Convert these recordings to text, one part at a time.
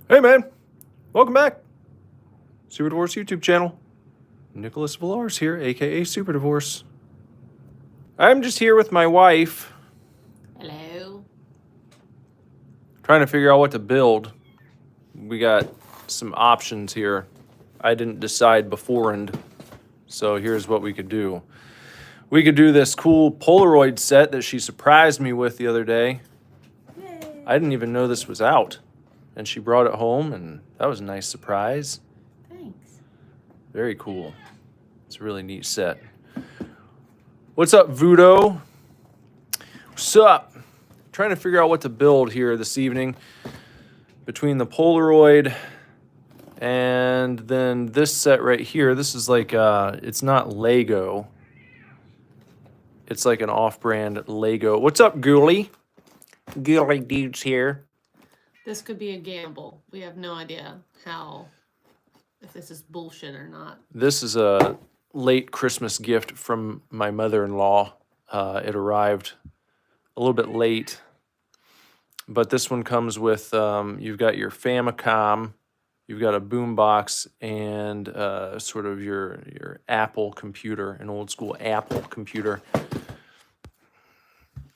Hey man, welcome back. Super Divorce YouTube channel. Nicholas Villars here, aka Super Divorce. I'm just here with my wife, Hello. trying to figure out what to build. We got some options here. I didn't decide beforehand, so here's what we could do. We could do this cool Polaroid set that she surprised me with the other day. Yay. I didn't even know this was out, and she brought it home, and that was a nice surprise. Thanks. Very cool. It's a really neat set. What's up, Vudo? What's up? Trying to figure out what to build here this evening between the Polaroid and then this set right here. This is like, it's not Lego. It's like an off-brand Lego. What's up, Ghoulie? Ghoulie dudes here. This could be a gamble. We have no idea if this is bullshit or not. This is a late Christmas gift from my mother-in-law. It arrived a little bit late, but this one comes with, you've got your Famicom, you've got a boombox, and sort of your Apple computer, an old school Apple computer.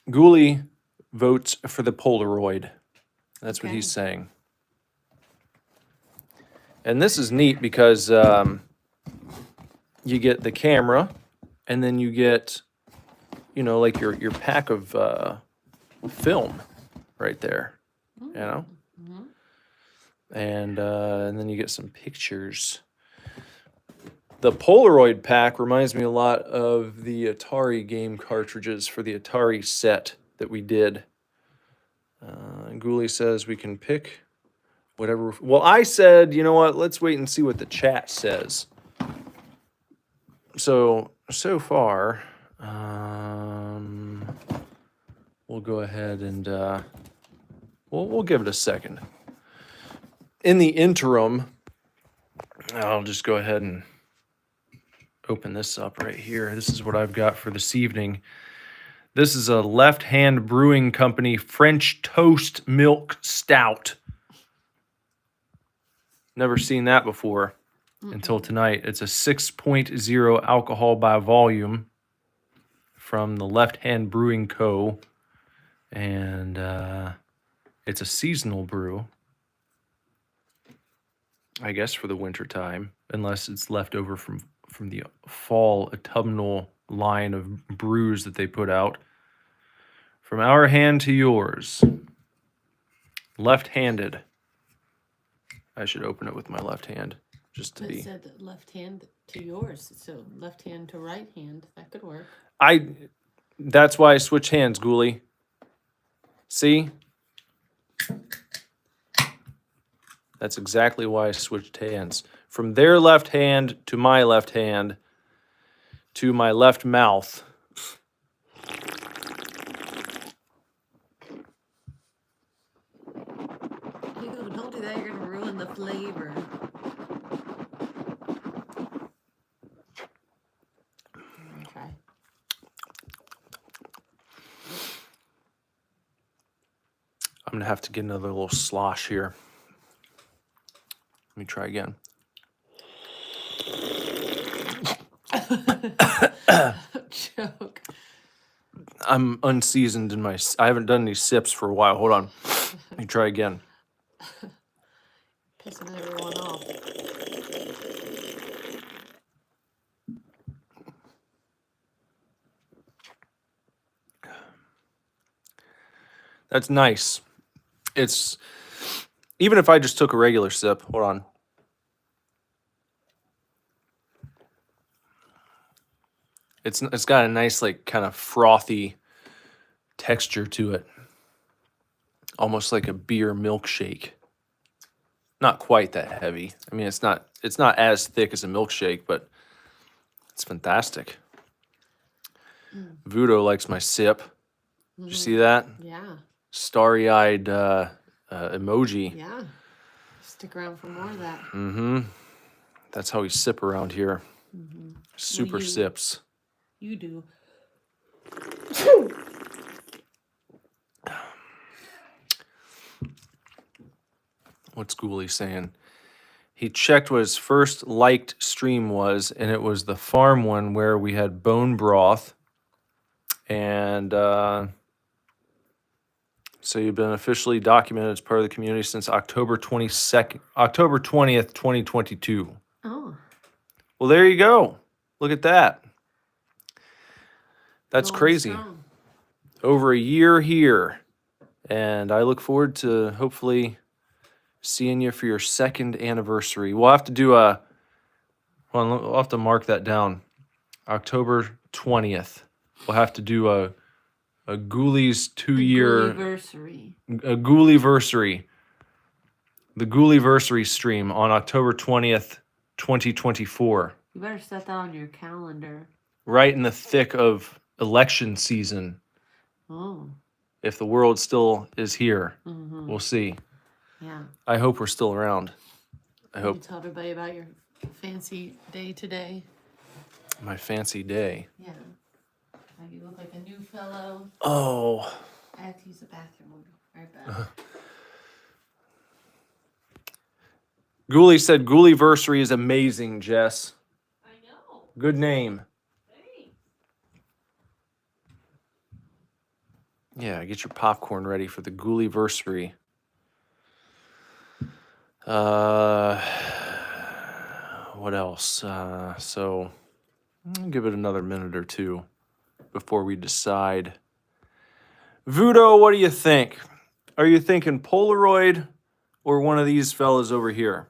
Ghoulie votes for the Polaroid. That's what he's saying. And this is neat because you get the camera, and then you get, you know, like your pack of film right there, you know? Mm-hmm. And then you get some pictures. The Polaroid pack reminds me a lot of the Atari game cartridges for the Atari set that we did. Ghoulie says we can pick whatever. Well, I said, you know what? Let's wait and see what the chat says. So far, we'll go ahead and we'll give it a second. In the interim, I'll just go ahead and open this up right here. This is what I've got for this evening. This is a Left Hand Brewing Company French Toast Milk Stout. Never seen that before until tonight. It's a 6.0 alcohol by volume from the Left Hand Brewing Co. And it's a seasonal brew, I guess, for the winter time, unless it's left over from the fall autumnal line of brews that they put out. From our hand to yours. Left-handed. I should open it with my left hand, just to It be. said left hand to yours, so left hand to right hand. That could work. That's why I switch hands, Ghoulie. See? That's exactly why I switched hands. From their left hand to my left hand to my left mouth. Ew, don't do that. You're going to ruin the flavor. Okay. I'm going to have to get another little slosh here. Let me try again. Joke. I'm unseasoned in I haven't done any sips for a while. Hold on. Let me try again. Pissing everyone off. That's nice. It's, even if I just took a regular sip, hold on. It's got a nice, like, kind of frothy texture to it. Almost like a beer milkshake. Not quite that heavy. I mean, it's not as thick as a milkshake, but it's fantastic. Vudo likes my sip. Did you see that? Yeah. Starry-eyed emoji. Yeah. Stick around for more of that. Mm-hmm. That's how we sip around here. Super you- sips. You do. What's Ghoulie saying? He checked what his first liked stream was, and it was the farm one where we had bone broth. And so you've been officially documented as part of the community since October 20th, 2022. Oh, Well, there you go. Look at that. That's going crazy. strong. Over a year here. And I look forward to hopefully seeing you for your second anniversary. We'll have to do a, well, I'll have to mark that down. October 20th. We'll have to do a Ghoulie's 2-year, Anniversary. a Ghoulie-versary. The Ghoulie-versary stream on October 20th, 2024. You better set that on your calendar. Right in the thick of election season. Oh. If the world still is here, Mm-hmm. we'll see. Yeah. I hope we're still around. I You hope tell everybody about your fancy day today. my fancy day. Yeah. You look like a new fellow. Oh, I have to use the bathroom. We'll be right back. Ghoulie said Ghoulie-versary is amazing, Jess. I know. Good name. Thanks. Yeah, get your popcorn ready for the Ghoulie-versary. What else? So I'll give it another minute or two before we decide. Vudo, what do you think? Are you thinking Polaroid or one of these fellas over here?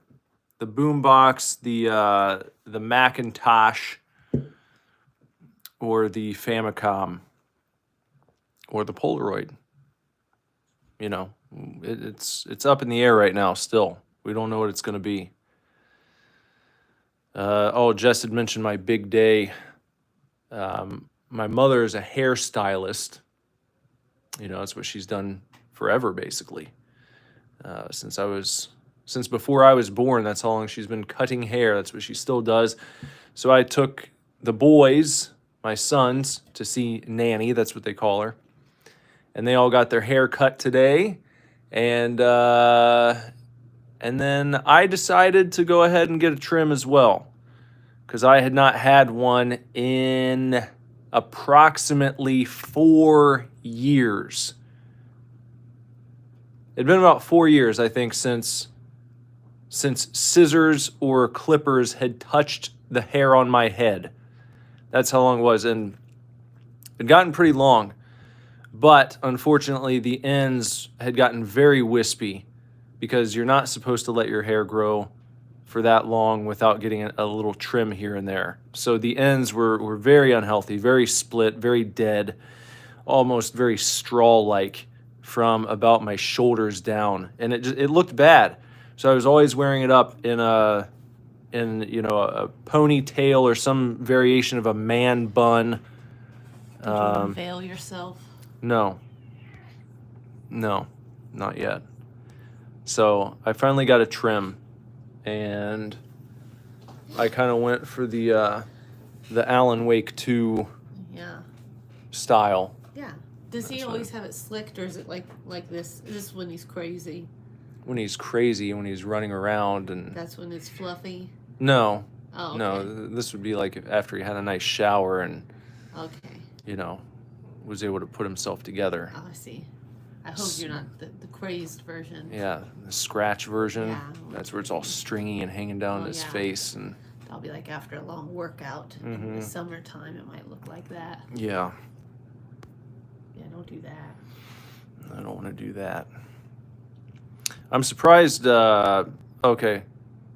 The boombox, the Macintosh, or the Famicom, or the Polaroid? You know, it's up in the air right now still. We don't know what it's going to be. Jess had mentioned my big day. My mother is a hairstylist. You know, that's what she's done forever, basically. Since before I was born, that's how long she's been cutting hair. That's what she still does. So I took the boys, my sons, to see Nanny. That's what they call her. And they all got their hair cut today. And then I decided to go ahead and get a trim as well, because I had not had one in approximately 4 years. It'd been about 4 years, I think, since scissors or clippers had touched the hair on my head. That's how long it was, and it had gotten pretty long. But unfortunately, the ends had gotten very wispy, because you're not supposed to let your hair grow for that long without getting a little trim here and there. So the ends were very unhealthy, very split, very dead, almost very straw-like from about my shoulders down, and it looked bad. So I was always wearing it up in a ponytail or some variation of a man bun. Did you unveil yourself? No, not yet. So I finally got a trim, and I kind of went for the Alan Wake 2 Yeah. style. Yeah. Does he always have it slicked, or is it like this? Is this when he's crazy? When he's crazy, when he's running around, and That's when it's fluffy. no, Oh, okay. no, this would be like after he had a nice shower and Okay. Was able to put himself together. Oh, I see. I hope you're not the crazed version. Yeah, the scratch version. Yeah. That's where it's all stringy and hanging down Oh, his yeah. face, and That'll be like after a long workout in the summertime. It might look like that. yeah, Yeah, don't do that. I don't want to do that. I'm surprised. Okay,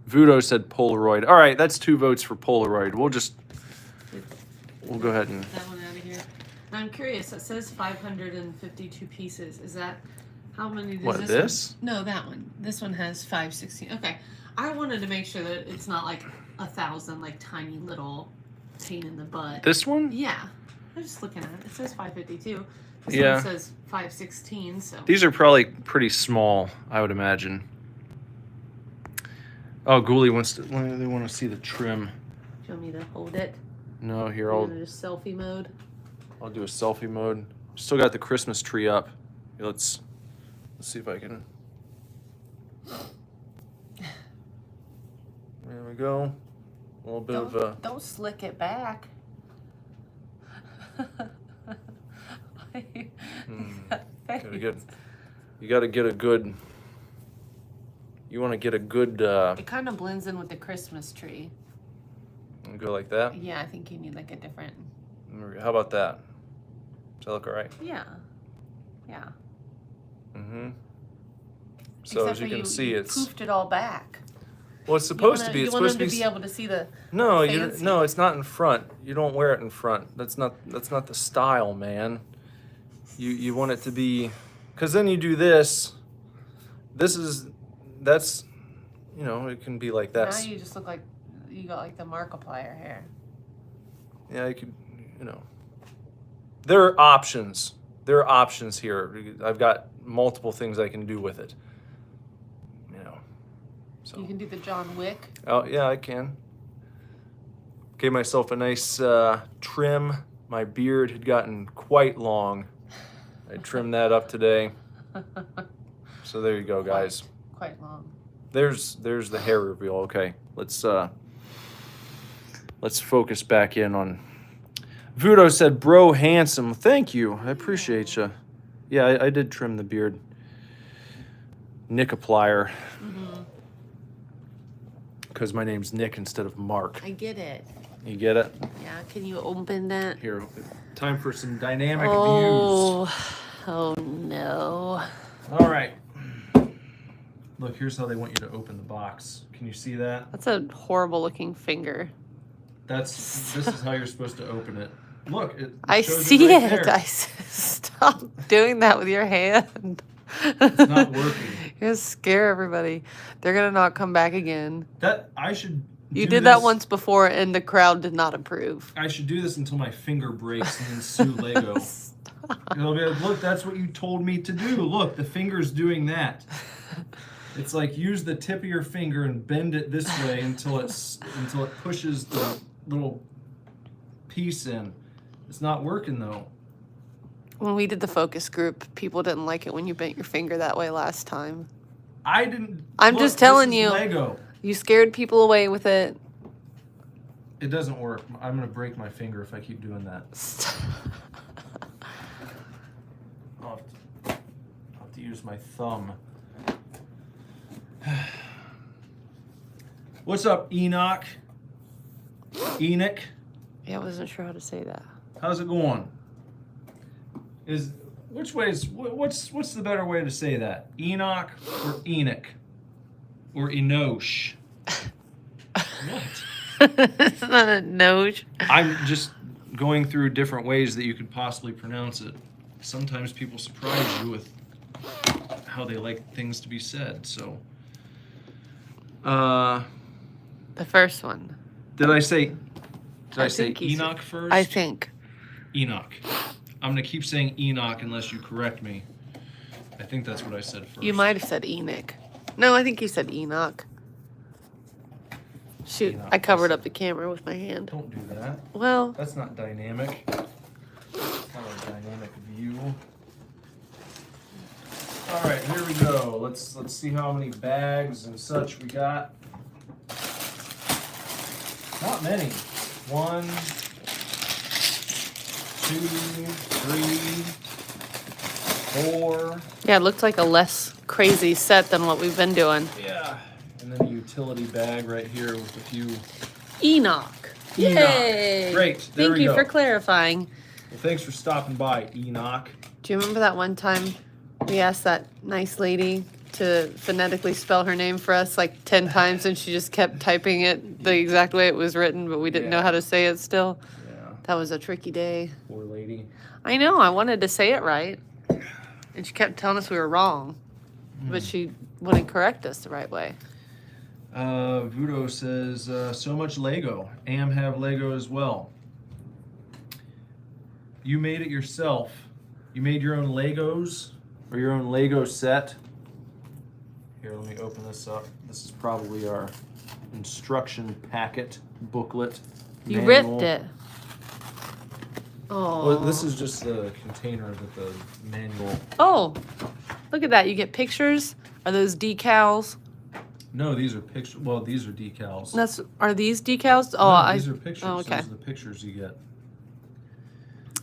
Vudo said Polaroid. All right, that's 2 votes for Polaroid. We'll go ahead and. That one out of here. Now, I'm curious. It says 552 pieces. Is that how many? Does What, this one- this? No, that one. This one has 516. Okay, I wanted to make sure that it's not like 1,000, like tiny little pain in the butt. This one? Yeah, I'm just looking at it. It says 552. This Yeah. one says 516. So These are probably pretty small, I would imagine. Oh, Ghoulie they want to see the trim. do you want me to hold it? No, here, You're gonna do selfie mode. I'll do a selfie mode. Still got the Christmas tree up. Let's see if I can. we go. A little bit of a... Don't slick it back. You gotta get a good... You want to get a good... It kind of blends in with the Christmas tree. Go like that? Yeah, I think you need like a different... How about that? Does that look all right? Yeah. Yeah. Mm-hmm. So as you can see, it's... poofed it all back. Well, it's supposed to be. You It's want supposed them to to be able to see the... No, fancy. no, it's not in front. You don't wear it in front. That's not the style, man. You want it to be, because then you do this. That's, it can be like that. Now you just look like you got like the Markiplier hair. Yeah, you could, There are options. There are options here. I've got multiple things I can do with it. So. You can do the John Wick. Oh, yeah, I can. Gave myself a nice trim. My beard had gotten quite long. I trimmed that up today. So there you go, guys. Quite long. There's the hair reveal. Okay, let's focus back in on. Vudo said, "Bro, handsome." Thank you. I appreciate you. Yeah, I did trim the beard. Nickaplier. Because my name's Nick instead of Mark. I get it. You get it? Yeah, can you open that? Here, time for some dynamic views. Oh no. All right. Look, here's how they want you to open the box. Can you see that? That's a horrible looking finger. This is how you're supposed to open it. Look, I shows see right it. there. Stop doing that with your hand. It's not working. You're gonna scare everybody. They're gonna not come back again. You did that once before and the crowd did not approve. I should do this until my finger breaks and then sue Lego. It'll be like, look, that's what you told me to do. Look, the finger's doing that. It's like use the tip of your finger and bend it this way until it pushes the little piece in. It's not working though. When we did the focus group, people didn't like it when you bent your finger that way last time. I didn't. I'm just telling this is you. Lego. You scared people away with it. It doesn't work. I'm gonna break my finger if I keep doing that. I'll have to use my thumb. What's up, Enoch? Enoch? Yeah, I wasn't sure how to say that. How's it going? What's the better way to say that? Enoch or Enoch? Or Enosh? What? It's not a Noge. I'm just going through different ways that you could possibly pronounce it. Sometimes people surprise you with how they like things to be said, so. The first one. Did I say think you Enoch said- first? I think. Enoch. I'm going to keep saying Enoch unless you correct me. I think that's what I said first. You might have said Enoch. No, I think you said Enoch. Shoot, Enoch. I covered up the camera with my hand. Don't do that. Well, That's not dynamic. It's not a dynamic view. All right, here we go. Let's see how many bags and such we got. Not many. 1, 2, 3, 4. yeah, it looked like a less crazy set than what we've been doing. Yeah. And then a utility bag right here with a few. Enoch. Enoch. Yay! Great. There Thank we you go. for clarifying. Well, thanks for stopping by, Enoch. Do you remember that one time we asked that nice lady to phonetically spell her name for us like 10 times and she just kept typing it the exact way it was written, but we didn't know how to say it still? Yeah. That was a tricky day. Poor lady. I know, I wanted to say it right. And she kept telling us we were wrong. But she wouldn't correct us the right way. Vudo says, so much Lego. Am have Lego as well. You made it yourself. You made your own Legos or your own Lego set. Here, let me open this up. This is probably our instruction packet booklet. You manual. ripped it. Oh. Well, this is just the container that the manual. Oh, look at that. You get pictures. Are those decals? No, these are pictures. Well, these are decals. Are these decals? Oh, No, these are pictures. Oh, okay. Those are the pictures you get.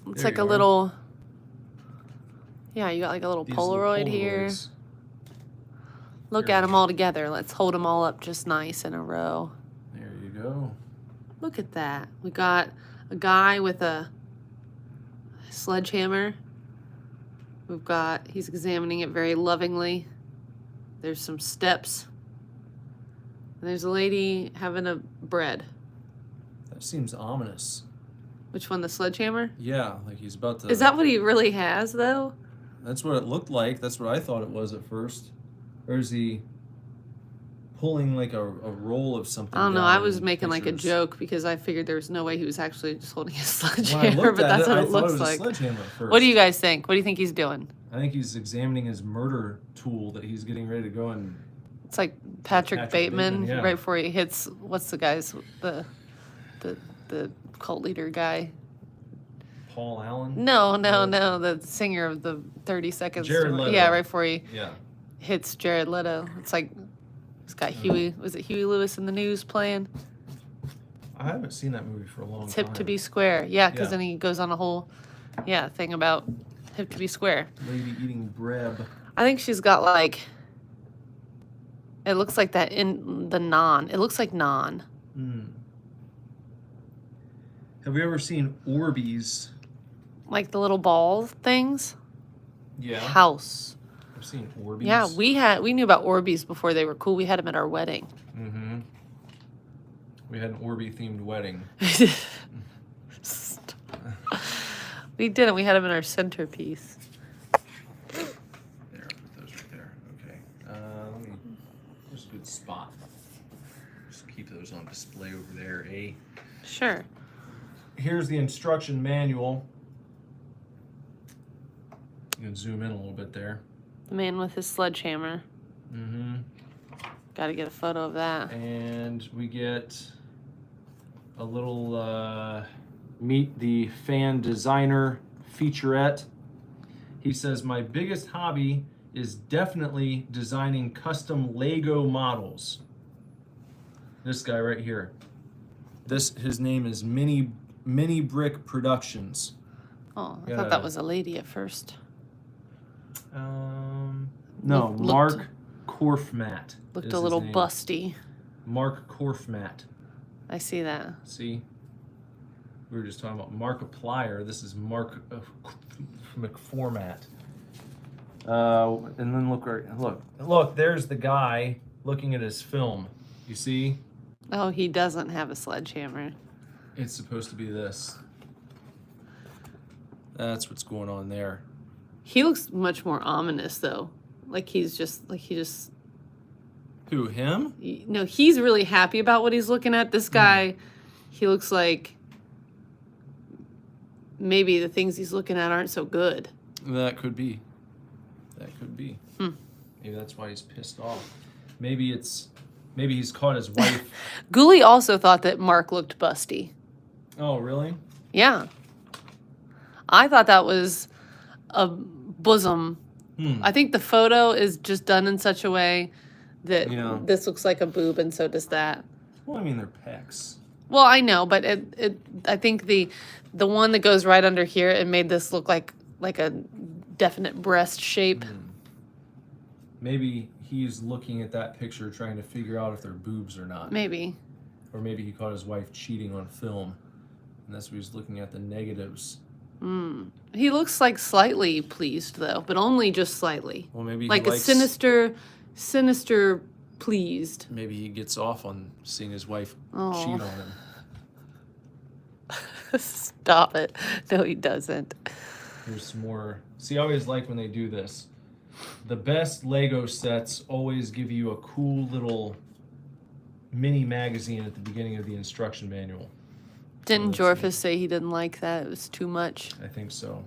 It's There like you a are. little. Yeah, you got like a little These are the Polaroid here. Polaroids. Look Here at we them go. all together. Let's hold them all up just nice in a row. There you go. Look at that. We got a guy with a sledgehammer. He's examining it very lovingly. There's some steps. And there's a lady having a bread. That seems ominous. Which one, the sledgehammer? Yeah, like he's about to. Is that what he really has, though? That's what it looked like. That's what I thought it was at first. Or is he pulling like a roll of something? I don't know. down I was in making like a pictures? joke because I figured there was no way he was actually just holding a When I sledgehammer, looked but at that's what I it thought looks it was like. a sledgehammer at first. What do you guys think? What do you think he's doing? I think he's examining his murder tool that he's getting ready to go and. It's like Patrick Patrick Bateman, Bateman, yeah. right before he hits, what's the guy's, the cult leader guy? Paul Allen. No, the singer of the 30 Seconds. Jared Leto. Yeah, right before he Yeah. hits Jared Leto. It's like, it's got Huey, was it Huey Lewis in the News playing? I haven't seen that movie for a long It's time. Hip to Be Square. Yeah, because Yeah. then he goes on a whole, thing about Hip to Be Square. Lady eating bread. I think she's got like, it looks like that in the naan. It looks like naan. Mm. Have you ever seen Orbeez? Like the little ball things. Yeah. House. I've seen Orbeez. Yeah, we knew about Orbeez before they were cool. We had them at our wedding. Mm-hmm. We had an Orby themed wedding. We didn't. We had them in our centerpiece. There, put those right there. Okay. Where's a good spot? Just keep those on display over there, eh? Sure. Here's the instruction manual. You can zoom in a little bit there. The man with his sledgehammer. Mm-hmm. Got to get a photo of that. And we get a little meet the fan designer featurette. He says, my biggest hobby is definitely designing custom Lego models. This guy right here. His name is Mini Brick Productions. Oh, I Yeah. thought that was a lady at first. No, Looked- Mark Korfmat. Looked is a his little name. busty. Mark Korfmat. I see that. See? We were just talking about Markiplier. This is Mark McFormat. And then look, there's the guy looking at his film. You see? Oh, he doesn't have a sledgehammer. It's supposed to be this. That's what's going on there. He looks much more ominous, though. Like he just Who, him? no, he's really happy about what he's looking at. This guy, he looks like maybe the things he's looking at aren't so good. That could be. Maybe that's why he's pissed off. Maybe he's caught his wife. Ghoulie also thought that Mark looked busty. Oh, really? Yeah. I thought that was a bosom. I think the photo is just done in such a way that Yeah. this looks like a boob and so does that. Well, I mean, they're pecs. Well, I know, but I think the one that goes right under here, it made this look like a definite breast shape. Maybe he's looking at that picture trying to figure out if they're boobs or not. Maybe. Or maybe he caught his wife cheating on film. And that's why he's looking at the negatives. He looks like slightly pleased though, but only just slightly. Well, maybe Like he a likes, sinister pleased. Maybe he gets off on seeing his wife Oh. cheat on him. Stop it. No, he doesn't. Here's some more. See, I always like when they do this. The best Lego sets always give you a cool little mini magazine at the beginning of the instruction manual. Didn't that's Jorfus neat. say he didn't like that? It was too much. I think so.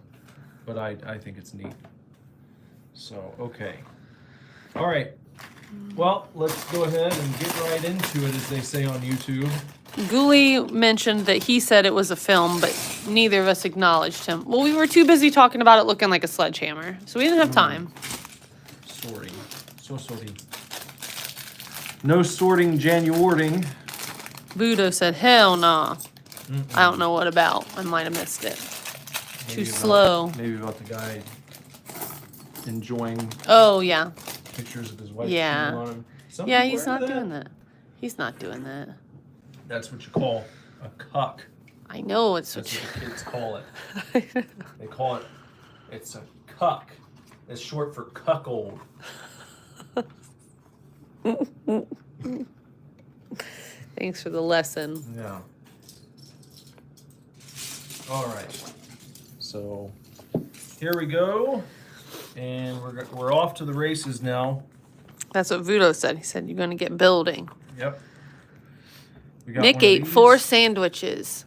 But I think it's neat. So, okay. All right. Well, let's go ahead and get right into it, as they say on YouTube. Ghoulie mentioned that he said it was a film, but neither of us acknowledged him. Well, we were too busy talking about it looking like a sledgehammer, so we didn't have time. Sorry. So sorry. No sorting Januarding. Budo said, hell nah. I don't know what about. I might have missed it. Too Maybe about- slow. Maybe about the guy enjoying Oh, yeah. pictures of his wife Yeah. cheating on him. Some Yeah, people he's are not into doing that. He's not doing that. That's what you call a cuck. I know it's That's what what the kids call it. you... They call it, it's a cuck. It's short for cuckold. Thanks for the lesson. Yeah. All right. So here we go. And we're off to the races now. That's what Vudo said. He said, you're going to get building. Yep. We got Nick one of ate these 4 sandwiches.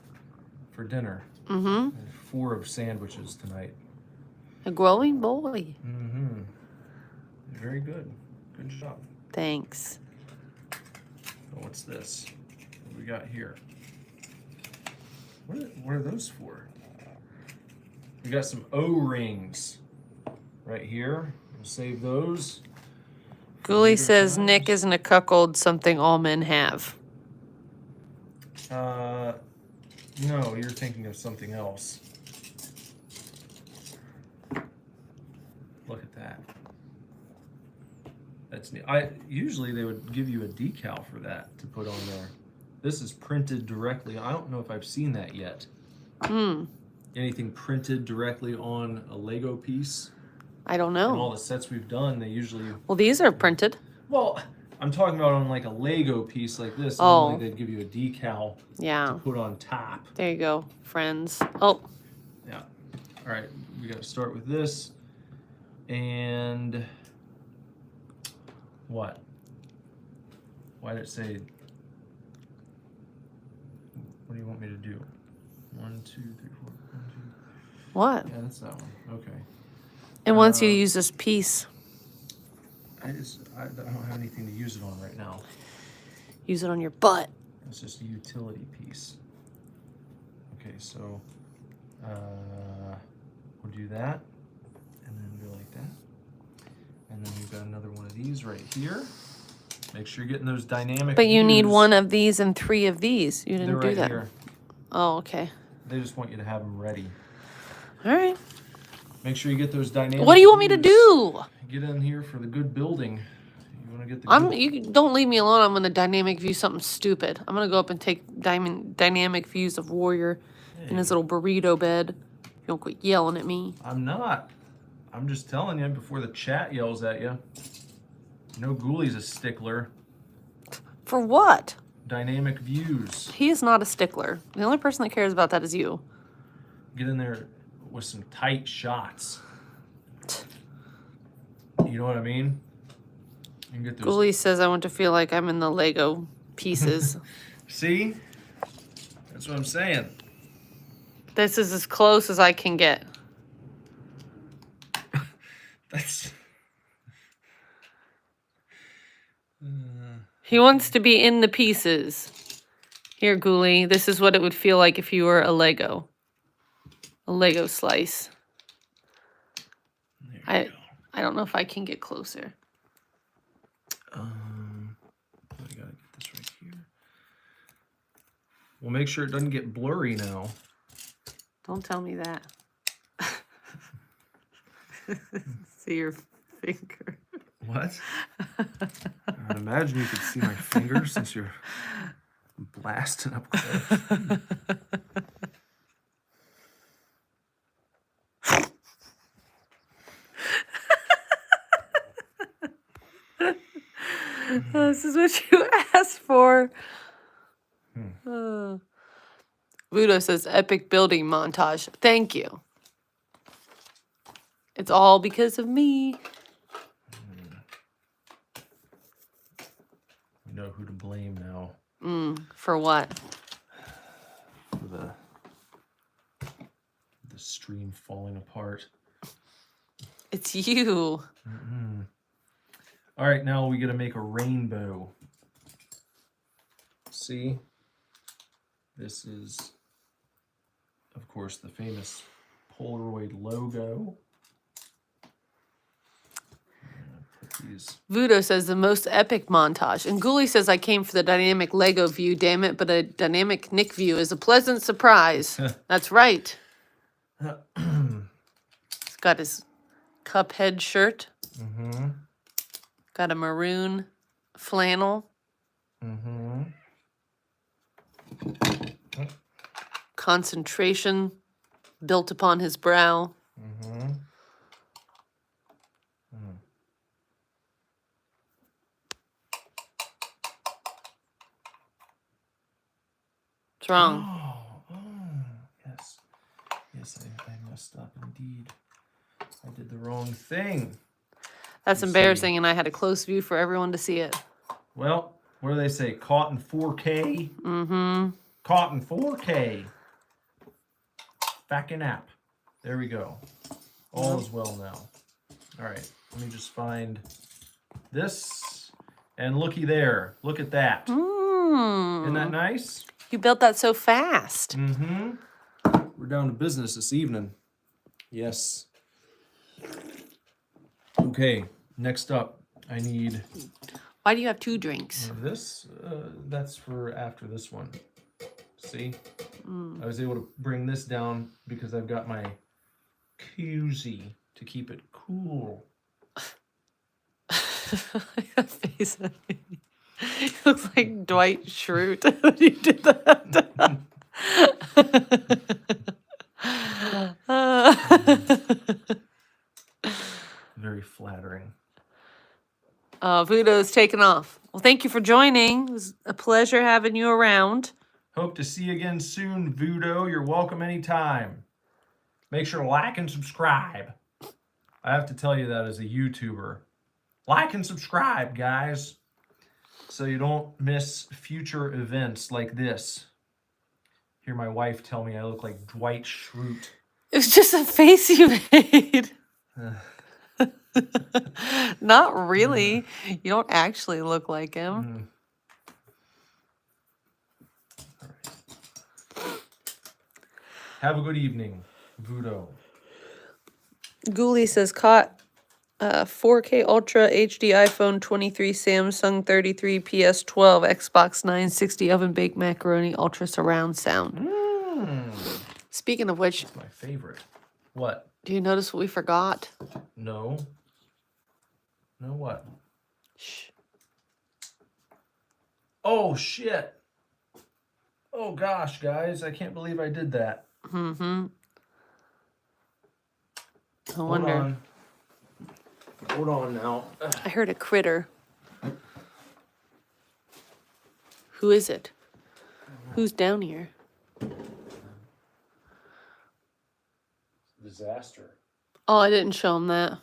for dinner. Mm-hmm. 4 of sandwiches tonight. A growing boy. Mm-hmm. Very good. Good job. Thanks. Oh, what's this? What do we got here? What are those for? We got some O-rings right here. We'll save those. for Ghoulie later says times. Nick isn't a cuckold, something all men have. No, you're thinking of something else. Look at that. That's neat. Usually they would give you a decal for that to put on there. This is printed directly. I don't know if I've seen that yet. Anything printed directly on a Lego piece. I don't In all know. the sets we've done, they usually. Well, these are printed. Well, I'm talking about on like a Lego piece like this. Oh. Normally they'd give you a decal Yeah. to put on top. There you go, friends. Oh, Yeah. All right. We got to start with this. And what? Why did it say? What do you want me to do? 1, 2, 3, 4. 1, 2. what? Yeah, that's that one. Okay. It wants you to use this piece. I don't have anything to use it on right now. Use it on your butt. It's just a utility piece. Okay, so we'll do that, and then go like that. And then we've got another one of these right here. Make sure you're getting those dynamic But you need views. 1 of these and 3 of these. You They're didn't right do that. here. Oh, okay. They just want you to have them ready. All right. Make sure you get those dynamic What do you want me to views. do? Get in here for the good building. You want to get the I'm. good- You don't leave me alone. I'm gonna dynamic view something stupid. I'm gonna go up and take dynamic views of Warrior in his little burrito bed. You don't quit yelling at me. I'm not. I'm just telling you before the chat yells at you. No Ghoulie's a stickler. For what? Dynamic views. He is not a stickler. The only person that cares about that is you. Get in there with some tight shots. You know what I mean? You can get those. Ghoulie says I want to feel like I'm in the Lego pieces. See? That's what I'm saying. This is as close as I can get. That's. He wants to be in the pieces. Here, Ghoulie, this is what it would feel like if you were a Lego. A Lego slice. There you go. I don't know if I can get closer. I gotta get this right here. We'll make sure it doesn't get blurry now. Don't tell me that. See your finger. What? I'd imagine you could see my finger since you're blasting up close. This is what you asked for. Vudo says epic building montage. Thank you. It's all because of me. We know who to blame now For what? for the stream falling apart. It's you. All right, now we got to make a rainbow. See? This is, of course, the famous Polaroid logo. I'm gonna put these. Vudo says the most epic montage. And Ghoulie says I came for the dynamic Lego view, damn it, but a dynamic Nick view is a pleasant surprise. That's right. He's got his Cuphead shirt. Mm-hmm. Got a maroon flannel. Mm-hmm. Concentration built upon his brow. Mm-hmm. What's wrong? Oh, yes. Yes, I messed up indeed. I did the wrong thing. That's You embarrassing, and I had a close view for everyone to see it. Well, what do they say? Caught in 4K? Mm-hmm. Caught in 4K. Back in app. There we go. All is well now. All right, let me just find this. And looky there. Look at that. Isn't that nice? You built that so fast. Mm-hmm. We're down to business this evening. Yes. Okay, next up, I need Why do you have 2 drinks? this. That's for after this one. See? I was able to bring this down because I've got my koozie to keep it cool. That face. It looks like Dwight Schrute when you did that. Very flattering. Vudo's taken off. Well, thank you for joining. It was a pleasure having you around. Hope to see you again soon, Vudo. You're welcome anytime. Make sure to like and subscribe. I have to tell you that as a YouTuber. Like and subscribe, guys, so you don't miss future events like this. Hear my wife tell me I look like Dwight Schrute. It was just a face you made. Not really. You don't actually look like him. All right. Have a good evening, Vudo. Ghoulie says caught 4K Ultra HD iPhone 23 Samsung 33 PS12 Xbox 960 oven baked macaroni ultra surround sound. Speaking of which, My favorite. What? do you notice what we forgot? No. No what? Shh. Oh, shit. Oh, gosh, guys. I can't believe I did that. Mm-hmm. I Hold wonder. on. Hold on now. I heard a critter. Who is it? Who's down here? Disaster. Oh, I didn't show him that.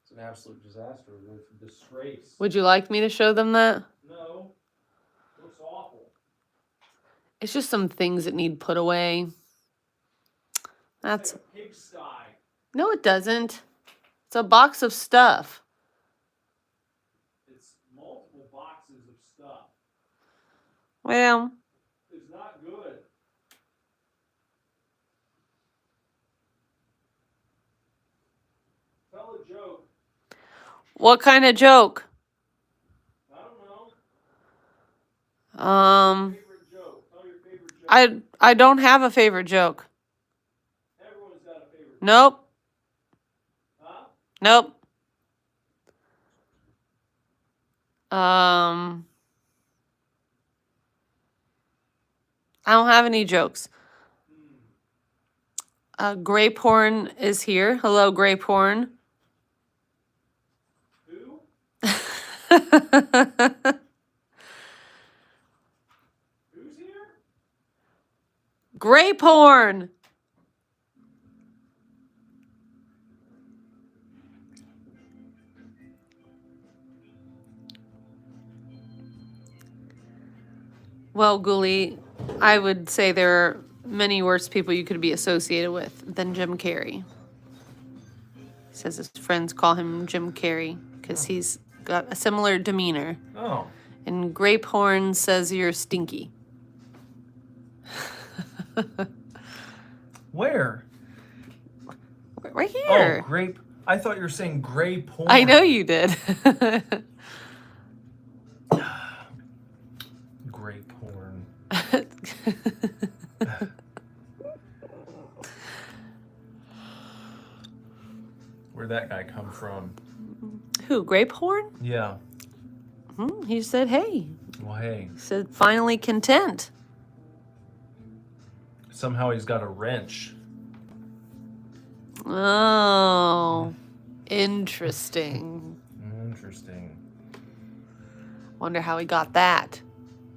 It's an absolute disaster. It's a disgrace. Would you like me to show them that? No. It looks awful. It's just some things that need put away. That's... It's like a pigsty. No, it doesn't. It's a box of stuff. It's multiple boxes of stuff. Well, It's not good. Tell a joke. what kind of joke? I don't know. Favorite joke. Tell your favorite joke. I don't have a favorite joke. Everyone's got a favorite joke. Nope. Huh? Nope. I don't have any jokes. Gray Porn is here. Hello, Gray Porn. Who? Who's here? Gray Porn. Well, Ghoulie, I would say there are many worse people you could be associated with than Jim Carrey. He says his friends call him Jim Carrey because he's got a similar demeanor. Oh. And Grape Horn says you're stinky. Where? Right here. Oh, grape. I thought you were saying gray porn. I know you did. Gray porn. Where'd that guy come from? Who, grape horn? Yeah. He said, hey. Well, hey. He said, finally content. Somehow he's got a wrench. Oh, interesting. Interesting. Wonder how he got that.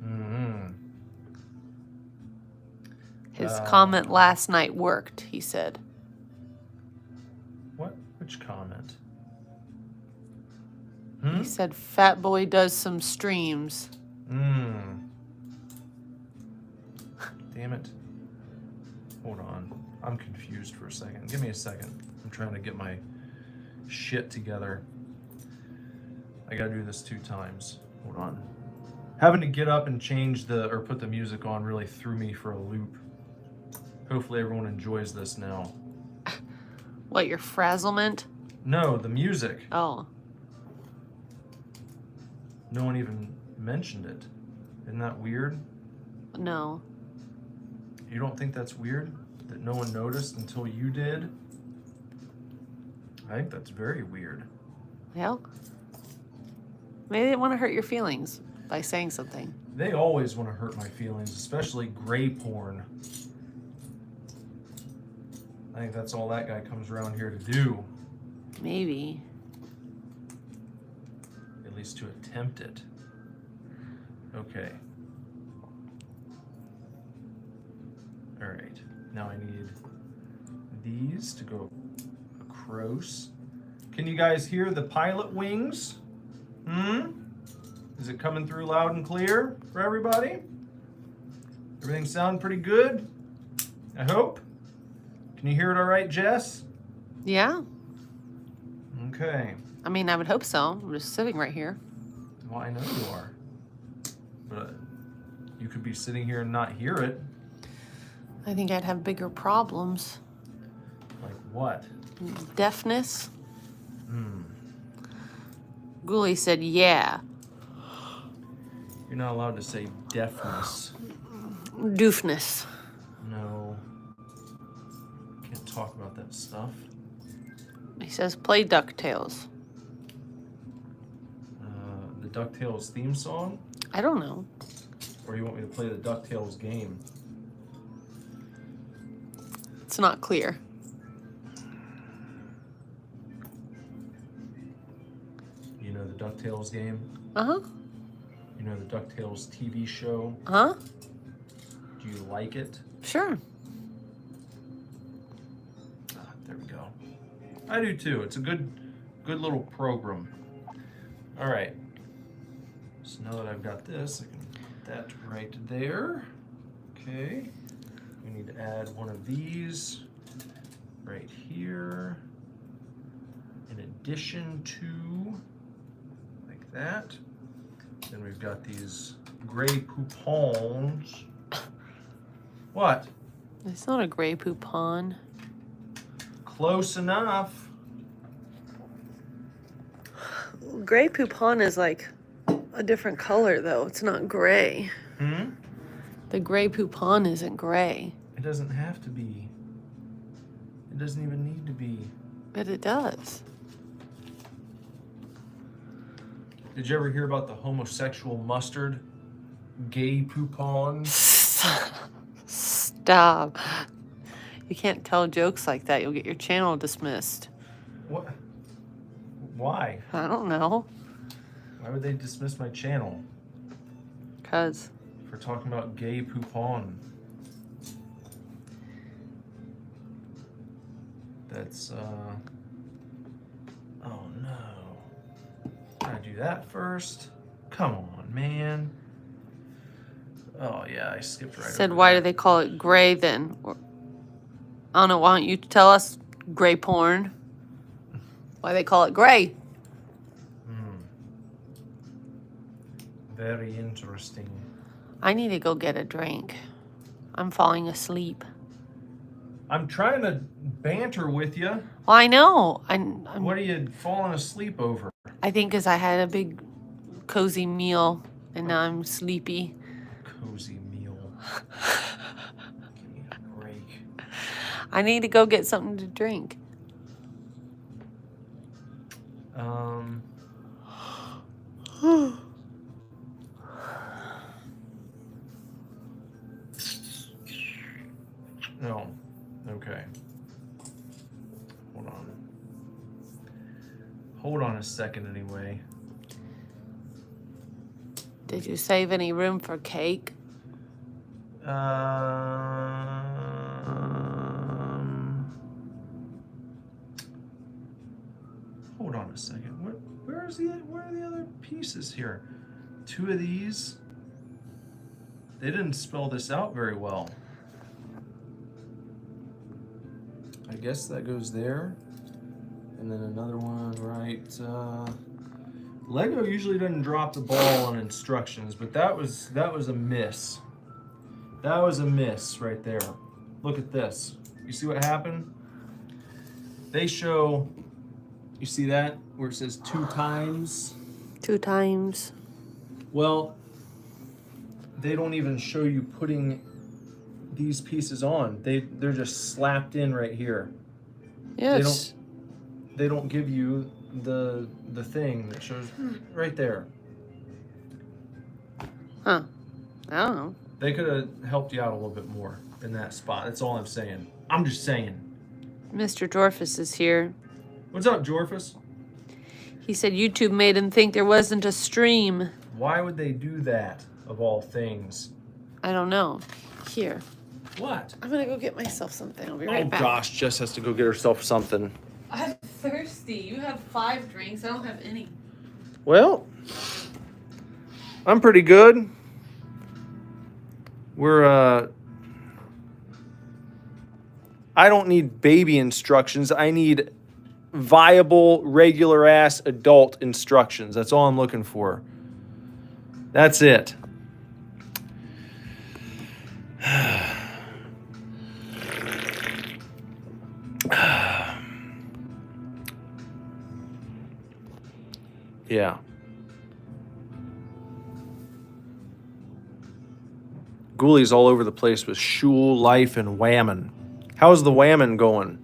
Mm-hmm. His comment last night worked, he said. What? Which comment? He said, Fat Boy does some streams. Damn it. Hold on. I'm confused for a second. Give me a second. I'm trying to get my shit together. I gotta do this 2 times. Hold on. Having to get up and change or put the music on really threw me for a loop. Hopefully everyone enjoys this now. What, your frazzlement? No, the music. Oh. No one even mentioned it. Isn't that weird? No. You don't think that's weird? That no one noticed until you did? I think that's very weird. Well, maybe they didn't want to hurt your feelings by saying something. They always want to hurt my feelings, especially gray porn. I think that's all that guy comes around here to do. Maybe. At least to attempt it. Okay. All right. Now I need these to go across. Can you guys hear the pilot wings? Is it coming through loud and clear for everybody? Everything sound pretty good? I hope. Can you hear it all right, Jess? Yeah. Okay. I mean, I would hope so. I'm just sitting right here. Well, I know you are. But you could be sitting here and not hear it. I think I'd have bigger problems. Like what? Deafness. Ghoulie said, yeah. You're not allowed to say deafness. Doofness. No. Can't talk about that stuff. He says, play DuckTales. The DuckTales theme song? I don't know. Or you want me to play the DuckTales game? It's not clear. You know the DuckTales game? Uh-huh. You know the DuckTales TV show? Uh-huh. Do you like it? Sure. There we go. I do too. It's a good little program. All right. So now that I've got this, I can put that right there. Okay. We need to add one of these right here. In addition to, like that. Then we've got these gray poupons. What? It's not a gray poupon. Close enough. Gray poupon is like a different color, though. It's not gray. The gray poupon isn't gray. It doesn't have to be. It doesn't even need to be. But it does. Did you ever hear about the homosexual mustard? Gay poupon? Stop. You can't tell jokes like that. You'll get your channel dismissed. What? Why? I don't know. Why would they dismiss my channel? 'Cause For talking about gay poupon. That's, oh no. Gotta do that first? Come on, man. Oh yeah, I skipped right said, over why that. do they call it gray then? I don't know. Why don't you tell us, gray porn? Why they call it gray? Very interesting. I need to go get a drink. I'm falling asleep. I'm trying to banter with you. Well, I know. What are you falling asleep over? I think because I had a big cozy meal and now I'm sleepy. Cozy meal. Give me a break. I need to go get something to drink. No. Okay. Hold on. Hold on a second anyway. Did you save any room for cake? Hold on a second. Where are the other pieces here? 2 of these. They didn't spell this out very well. I guess that goes there. And then another one right. Lego usually doesn't drop the ball on instructions, but that was a miss. That was a miss right there. Look at this. You see what happened? They show, you see that where it says 2 times? 2 times. Well, they don't even show you putting these pieces on. They're just slapped in right here. Yes. They don't give you the thing that shows right there. Huh. I don't know. They could have helped you out a little bit more in that spot. That's all I'm saying. I'm just saying. Mr. Dorfus is here. What's up, Jorfus? He said YouTube made him think there wasn't a stream. Why would they do that, of all things? I don't know. Here. What? I'm gonna go get myself something. I'll be right back. Gosh, Jess has to go get herself something. I'm thirsty. You have 5 drinks. I don't have any. Well, I'm pretty good. I don't need baby instructions. I need viable, regular ass adult instructions. That's all I'm looking for. That's it. Yeah. Ghoulies all over the place with Shul, Life, and Whammon. How's the Whammon going?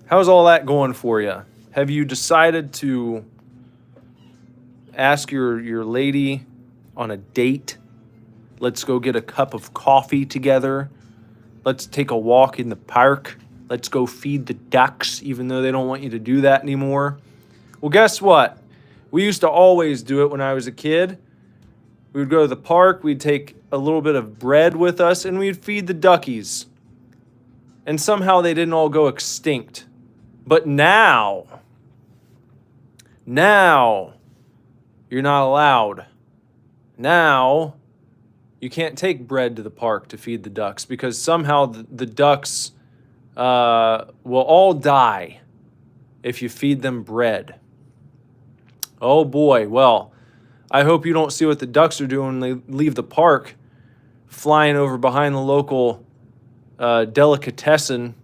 How's all that going for you? Have you decided to ask your lady on a date? Let's go get a cup of coffee together. Let's take a walk in the park. Let's go feed the ducks, even though they don't want you to do that anymore. Well, guess what? We used to always do it when I was a kid. We would go to the park, we'd take a little bit of bread with us, and we'd feed the duckies. And somehow they didn't all go extinct. But now, you're not allowed. Now, you can't take bread to the park to feed the ducks because somehow the ducks will all die if you feed them bread. Oh boy, well, I hope you don't see what the ducks are doing when they leave the park, flying over behind the local delicatessen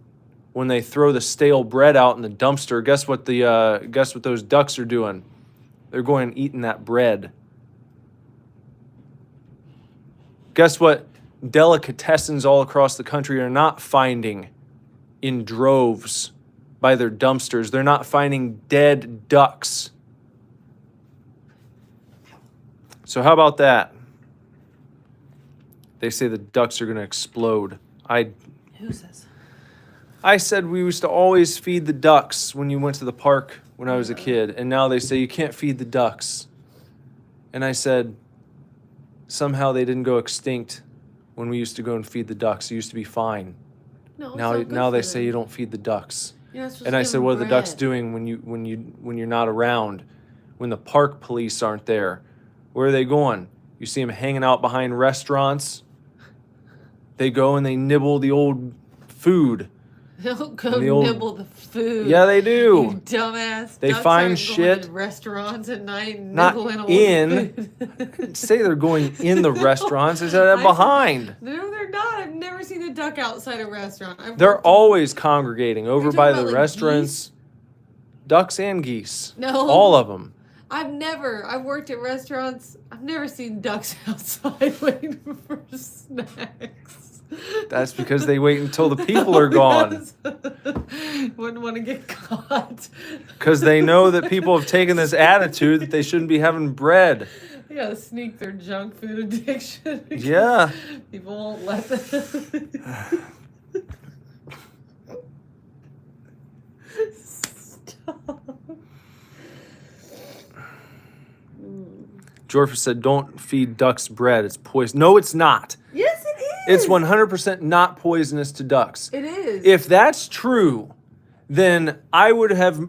when they throw the stale bread out in the dumpster. Guess what those ducks are doing? They're going and eating that bread. Guess what delicatessens all across the country are not finding in droves by their dumpsters? They're not finding dead ducks. So how about that? They say the ducks are going to explode. Who says? I said we used to always feed the ducks when you went to the park when I was a kid, and now they say you can't feed the ducks. And I said somehow they didn't go extinct when we used to go and feed the ducks. It used to be fine. No, Now they say you don't feed the ducks. And I said, what are the ducks doing when you're not around? When the park police aren't there? Where are they going? You see them hanging out behind restaurants. They go and they nibble the old food. They'll go And the old- nibble the food. Yeah, they You do. dumbass. They Ducks find aren't shit- going to restaurants at night and Not nibbling old in. food. Say they're going in the No, restaurants. They said I that said- behind. No, they're not. I've never seen a duck outside a restaurant. They're always congregating over talking by about, the like, restaurants. Ducks and geese. No. All of them. I've worked at restaurants. I've never seen ducks outside waiting for snacks. That's because they wait until the people are gone. Wouldn't want to get caught. Because they know that people have taken this attitude that they shouldn't be having bread. They gotta sneak their junk food addiction. because Yeah. People won't let them. Stop. Jorfa said, don't feed ducks bread. It's poison. No, it's not. Yes, it is. It's 100% not poisonous to ducks. It is. If that's true, then I would have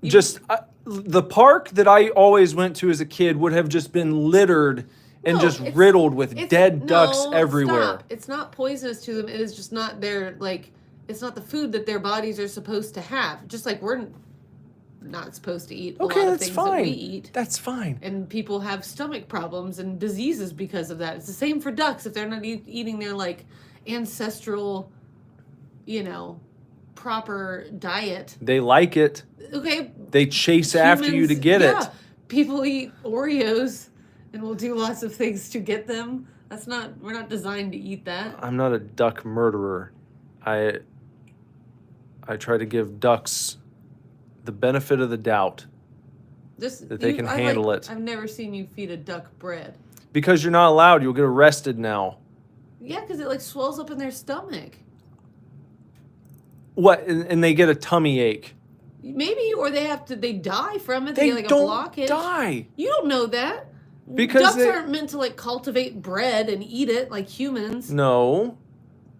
just the park that I always went to as a kid would have just been littered and No, just it's- riddled with dead ducks No, everywhere. Stop. It's not poisonous to them. It is just not their it's not the food that their bodies are supposed to have. Just like we're not supposed to eat a Okay, lot of that's things that we fine. eat. That's fine. And people have stomach problems and diseases because of that. It's the same for ducks if they're not eating their ancestral, proper diet. They like it. Okay. They chase after you to humans- get yeah, it. People eat Oreos and will do lots of things to get them. We're not designed to eat that. I'm not a duck murderer. I try to give ducks the benefit of the doubt that they can handle it. I've never seen you feed a duck bread. Because you're not allowed. You'll get arrested now. Yeah, because it swells up in their stomach. What? And they get a tummy ache. Maybe, or they die from it. They get a don't blockage. die. You don't know that. Because ducks they- aren't meant to cultivate bread and eat it like humans. No.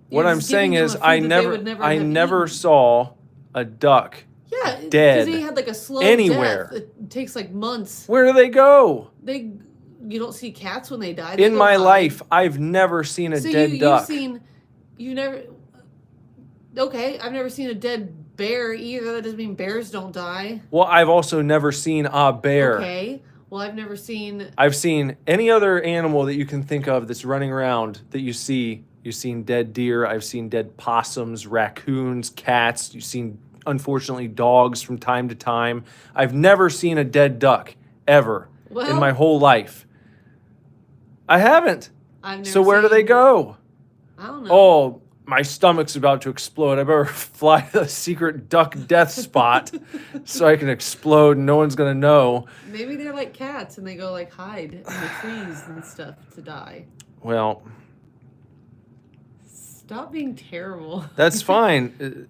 What You're I'm just saying giving is them a food that they would never I have never eaten. saw a duck. Yeah, because Dead. they had a slow Anywhere. death. It takes months. Where do they go? You don't see cats when they die. They In go my hide. life, I've never seen a So dead duck. you never. Okay, I've never seen a dead bear either. That doesn't mean bears don't die. Well, I've also never seen a bear. Okay, well I've never seen. I've seen any other animal that you can think of that's running around that you see. You've seen dead deer. I've seen dead possums, raccoons, cats. You've seen, unfortunately, dogs from time to time. I've never seen a dead duck ever in Well- my whole life. I haven't. I've never So where do they seen- go? I don't know. Oh, my stomach's about to explode. I better fly to the secret duck death spot so I can explode and no one's going to know. Maybe they're like cats and they go hide in the trees and stuff to die. Well, Stop being terrible. that's fine.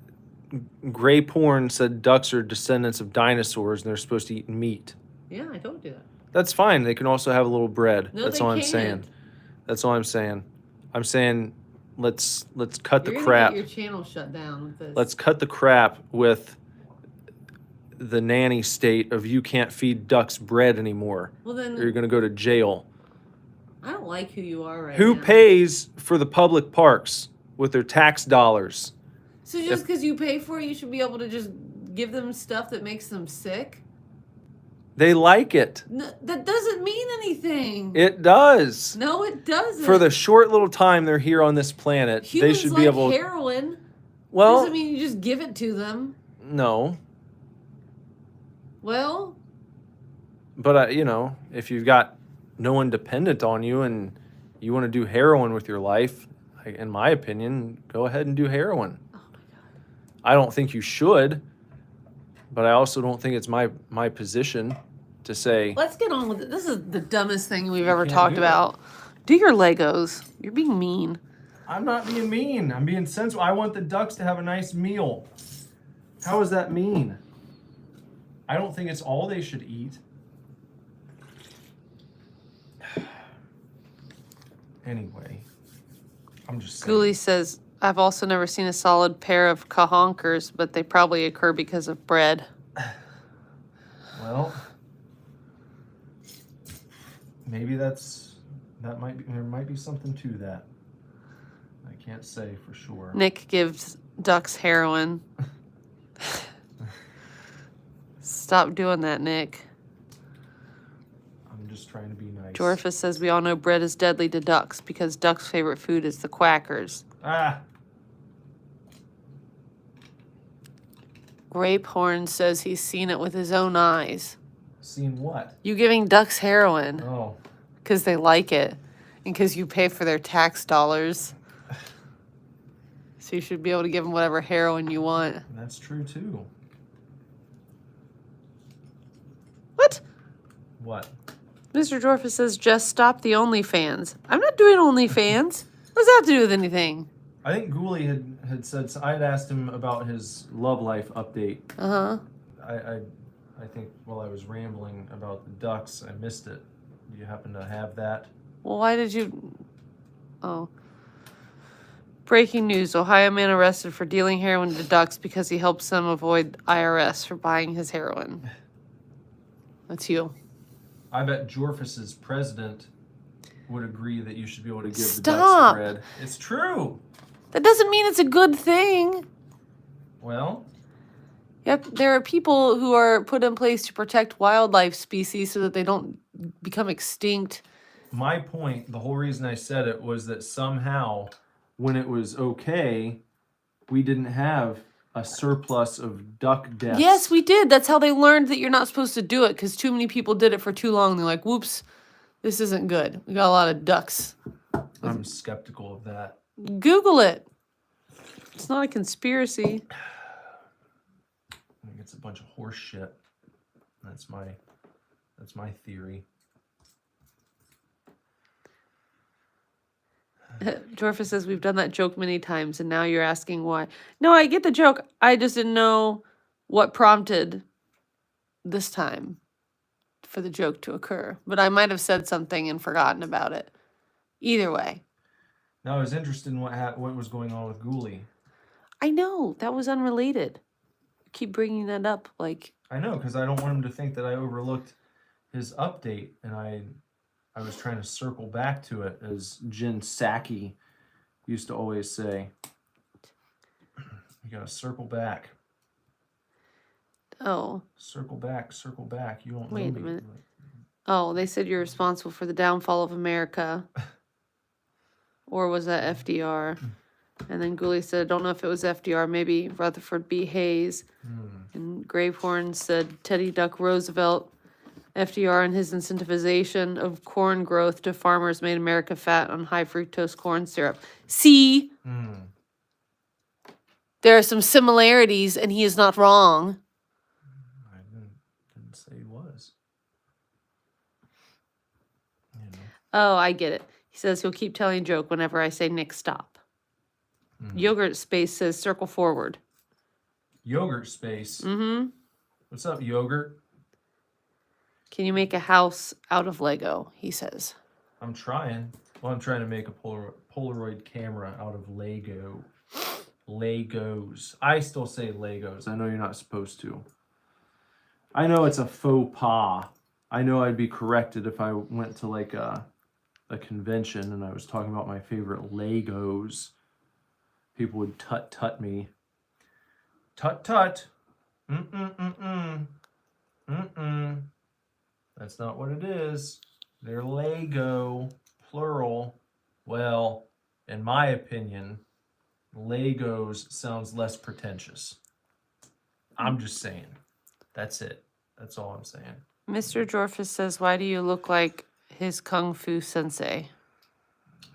Gray Porn said ducks are descendants of dinosaurs and they're supposed to eat meat. Yeah, I told you that. That's fine. They can also have a little bread. No, That's they all I'm can't. saying. That's all I'm saying. I'm saying let's cut the You're gonna crap. get your channel shut down with this. Let's cut the crap with the nanny state of you can't feed ducks bread anymore. Well then, Or you're going to go to jail. I don't like who you are right Who now. pays for the public parks with their tax dollars? So just because you pay for it, you should be able to just give them stuff that makes them sick? They like it. No, that doesn't mean anything. It does. No, it doesn't. For the short little time they're here on this planet, Humans they should like be able. heroin. Well, Doesn't mean you just give it to them. no, Well, but if you've got no one dependent on you and you want to do heroin with your life, in my opinion, go ahead and do heroin. oh my god. I don't think you should, but I also don't think it's my position to say. Let's get on with it. This is the dumbest thing we've ever can't talked do it. about. Do your Legos. You're being mean. I'm not being mean. I'm being sensible. I want the ducks to have a nice meal. How is that mean? I don't think it's all they should eat. Anyway, I'm just saying. Ghoulie says, I've also never seen a solid pair of cahonkers, but they probably occur because of bread. Well, maybe there might be something to that. can't say for sure. Nick gives ducks heroin. Stop doing that, Nick. I'm just trying to be nice. Jorfus says we all know bread is deadly to ducks because ducks' favorite food is the quackers. Ah! Grapehorn says he's seen it with his own eyes. Seen what? You giving ducks heroin Oh. because they like it and because you pay for their tax dollars. So you should be able to give them whatever heroin you want. That's true too. What? What? Mr. Jorfus says just stop the OnlyFans. I'm not doing OnlyFans. What does that have to do with anything? I think Ghoulie had said, I had asked him about his love life update. Uh-huh. I think while I was rambling about the ducks, I missed it. Do you happen to have that? Well, why did you... Oh. Breaking news. Ohio man arrested for dealing heroin to ducks because he helps them avoid IRS for buying his heroin. That's you. I bet Jorfus's president would agree that you should be able to give the Stop. ducks bread. It's true. That doesn't mean it's a good thing. Well, Yep, there are people who are put in place to protect wildlife species so that they don't become extinct. my point, the whole reason I said it was that somehow when it was okay, we didn't have a surplus of duck deaths. Yes, we did. That's how they learned that you're not supposed to do it because too many people did it for too long. They're like, whoops, this isn't good. We got a lot of ducks. I'm skeptical of that. Google it. It's not a conspiracy. I think it's a bunch of horse shit. That's my theory. Jorfa says we've done that joke many times and now you're asking why. No, I get the joke. I just didn't know what prompted this time for the joke to occur. But I might have said something and forgotten about it. Either way. Now I was interested in what was going on with Ghoulie. I know, that was unrelated. You keep bringing that up like... I know, because I don't want him to think that I overlooked his update, and I was trying to circle back to it, as Jen Psaki used to always say. You gotta circle back. Oh. Circle back, circle back. You don't Wait a know me. minute. Oh, they said you're responsible for the downfall of America. Or was that FDR? And then Ghoulie said, I don't know if it was FDR, maybe Rutherford B. Hayes. And Gravehorn said Teddy Duck Roosevelt, FDR and his incentivization of corn growth to farmers made America fat on high fructose corn syrup. See? There are some similarities and he is not wrong. I didn't say he was. You know. Oh, I get it. He says he'll keep telling a joke whenever I say Nick, stop. Yogurt Space says circle forward. Yogurt Space. Mm-hmm. What's up, Yogurt? Can you make a house out of Lego? He says. I'm trying. Well, I'm trying to make a Polaroid camera out of Lego. Legos. I still say Legos. I know you're not supposed to. I know it's a faux pas. I know I'd be corrected if I went to like a convention and I was talking about my favorite Legos. People would tut me. Tut. Mm-mm. That's not what it is. They're Lego, plural. Well, in my opinion, Legos sounds less pretentious. I'm just saying. That's it. That's all I'm saying. Mr. Jorfus says, why do you look like his Kung Fu sensei?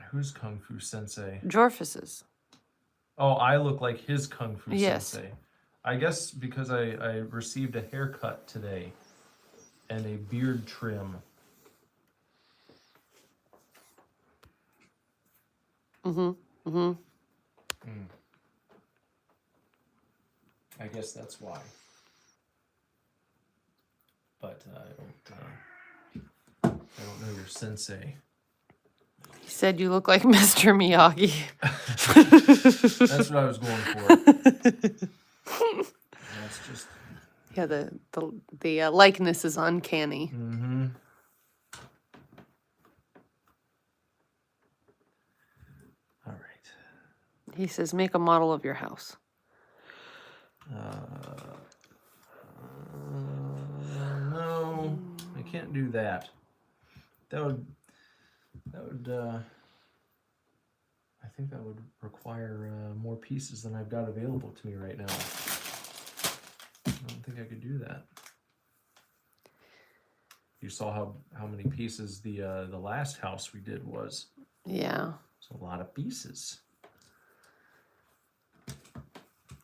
Who's Kung Fu Sensei? Jorfus's. Oh, I look like his Kung Fu Yes. Sensei. I guess because I received a haircut today and a beard trim. I guess that's why. But I don't know your sensei. He said you look like Mr. Miyagi. That's what I was going for. That's just. Yeah, the likeness is uncanny. Mm-hmm. All right. He says, make a model of your house. No, I can't do that. That would, I think that would require more pieces than I've got available to me right now. I don't think I could do that. You saw how many pieces the last house we did was. Yeah. It's a lot of pieces.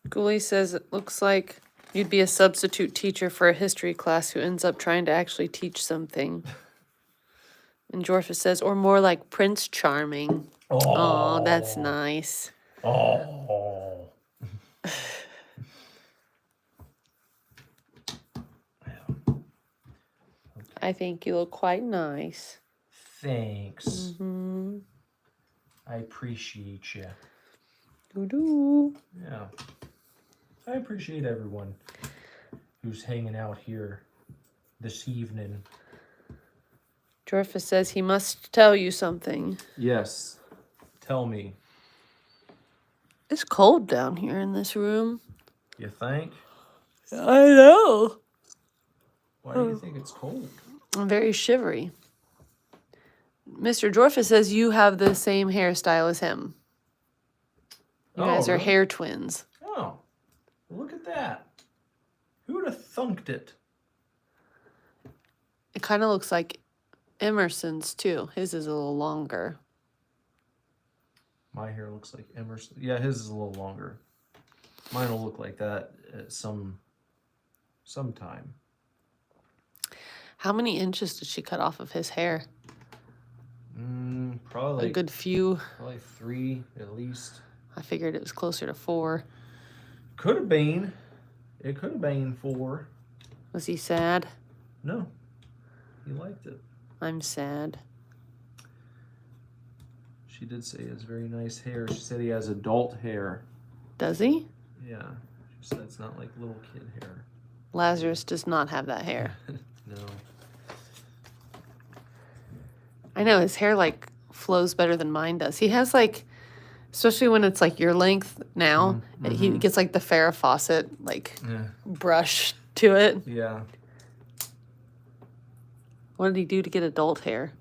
Ghoulie says it looks like you'd be a substitute teacher for a history class who ends up trying to actually teach something. And Jorfa says, or more like Prince Charming. Oh, that's nice. Oh. I think you look quite nice. Thanks. Mm-hmm. I appreciate you. Doo-doo. Yeah. I appreciate everyone who's hanging out here this evening. Jorfa says he must tell you something. Yes. Tell me. It's cold down here in this room. You think? I know. Why do you think it's cold? I'm very shivery. Mr. Jorfa says you have the same hairstyle as him. You guys are really? hair twins. Oh, look at that. Who would have thunked it? It kind of looks like Emerson's too. His is a little longer. My hair looks like Emerson. Yeah, his is a little longer. Mine will look like that at sometime. How many inches did she cut off of his hair? Probably A good few. Probably 3 at least. I figured it was closer to 4. Could have been. It could have been 4. Was he sad? No, he liked it. I'm sad. She did say he has very nice hair. She said he has adult hair. Does he? Yeah, she said it's not like little kid hair. Lazarus does not have that hair. No. I know his hair like flows better than mine does. He has like, especially when it's like your length now, he gets like the Farrah Fawcett like brush to it. Yeah. What did he do to get adult hair?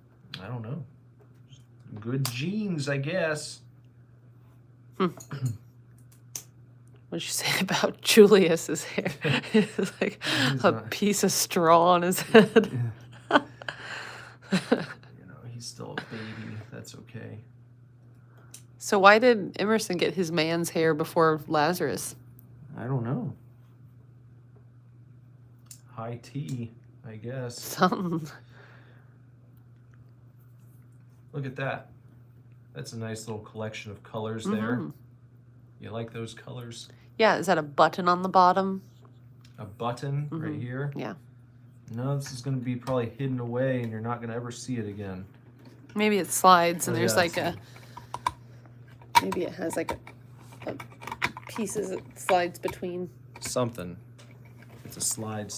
I don't know. Good genes, I guess. What did you say about Julius's hair? It's like a piece of straw on his head. He's still a baby. That's okay. So why did Emerson get his man's hair before Lazarus? I don't know. High tea, I guess. Something. Look at that. That's a nice little collection of colors there. You like those colors? Yeah, is that a button on the bottom? A button right here? Yeah. No, this is going to be probably hidden away and you're not going to ever see it again. Maybe it slides and there's yeah, like maybe it has like a pieces it slides between. Something. It's a slide.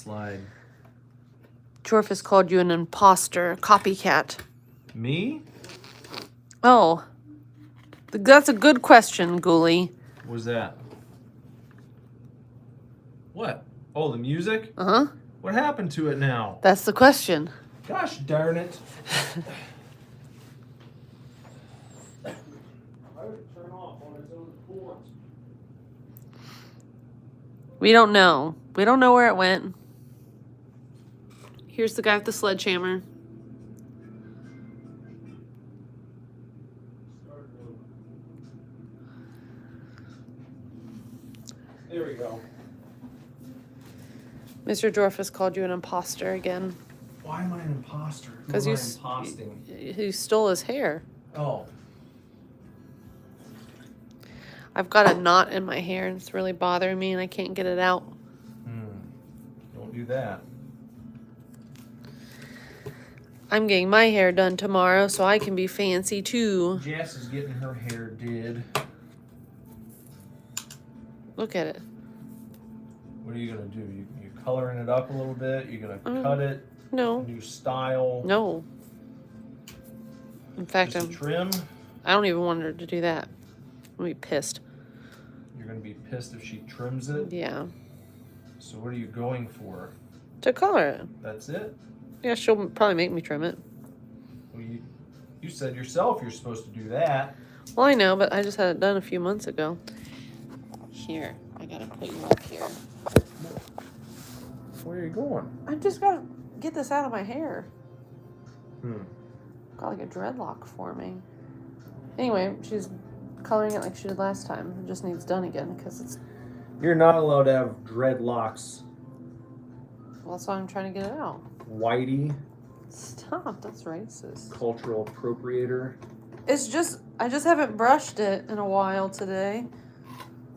Jorfus called you an imposter, copycat. Me? Oh, that's a good question, Ghoulie. What was that? What? Oh, the music? Uh-huh. What happened to it now? That's the question. Gosh darn it. Why would it turn off on its own accord? We don't know. We don't know where it went. Here's the guy with the sledgehammer. There we go. Mr. Jorfus called you an imposter again. Why am I an imposter? Because you imposting. You stole his hair. Oh. I've got a knot in my hair and it's really bothering me and I can't get it out. Don't do that. I'm getting my hair done tomorrow so I can be fancy too. Jess is getting her hair did. Look at it. What are you gonna do? You coloring it up a little bit? You gonna cut it? No. New style? No. In fact, Just a trim? I don't even want her to do that. I'll be pissed. You're gonna be pissed if she trims it? Yeah. So what are you going for? To color it. That's it? Yeah, she'll probably make me trim it. Well, you said yourself you're supposed to do that. Well, I know, but I just had it done a few months ago. Here, I gotta put you up here. Where are you going? I just gotta get this out of my hair. Hmm. Got like a dreadlock forming. Anyway, she's coloring it like she did last time. It just needs done again because it's. You're not allowed to have dreadlocks, Well, that's why I'm trying to get it out. Whitey, Stop, that's racist. cultural appropriator. It's just, I just haven't brushed it in a while today.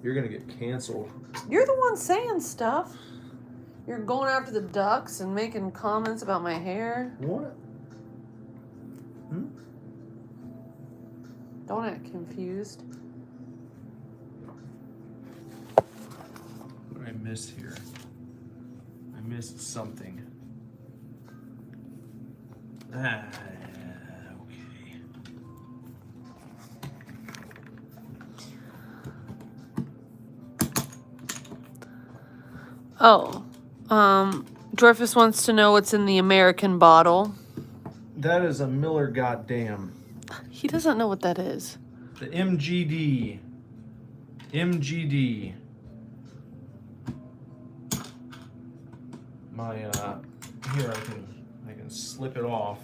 You're gonna get canceled. You're the one saying stuff. You're going after the ducks and making comments about my hair. What? Don't act confused. What did I miss here? I missed something. Okay. Oh, Dorfus wants to know what's in the American bottle. That is a Miller goddamn. He doesn't know what that is. The MGD. MGD. My here I can slip it off.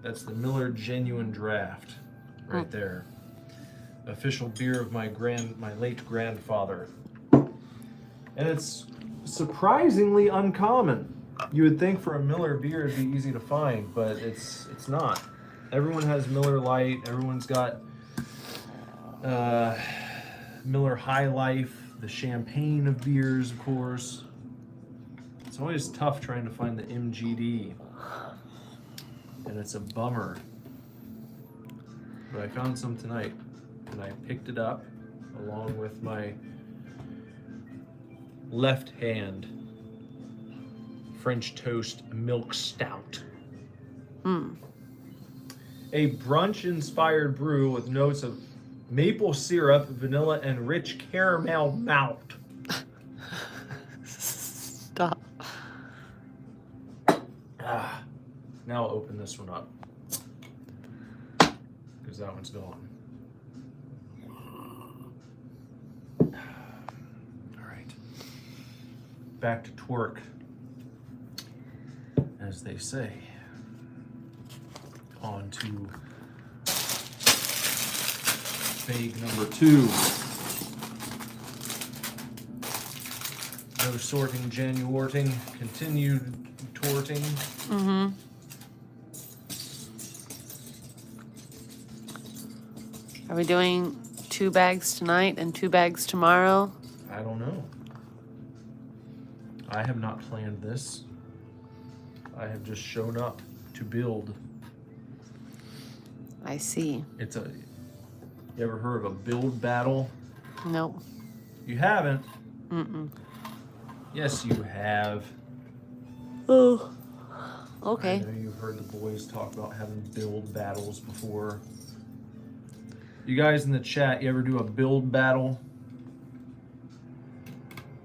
That's the Miller Genuine Draft right there. Official beer of my late grandfather. And it's surprisingly uncommon. You would think for a Miller beer it'd be easy to find, but it's not. Everyone has Miller Lite. Everyone's got Miller High Life, the champagne of beers, of course. It's always tough trying to find the MGD, and it's a bummer. But I found some tonight, and I picked it up along with my left hand French toast milk stout. A brunch-inspired brew with notes of maple syrup, vanilla, and rich caramel malt. Stop. Now I'll open this one up, because that one's gone. All right. Back to twerk, as they say. On to bag number 2. No sorting, Januarting, continued torting. Mm-hmm. Are we doing 2 bags tonight and 2 bags tomorrow? I don't know. I have not planned this. I have just shown up to build. I see. You ever heard of a build battle? Nope. You haven't? Mm-mm. Yes, you have. Oh. I Okay. know you've heard the boys talk about having build battles before. You guys in the chat, you ever do a build battle?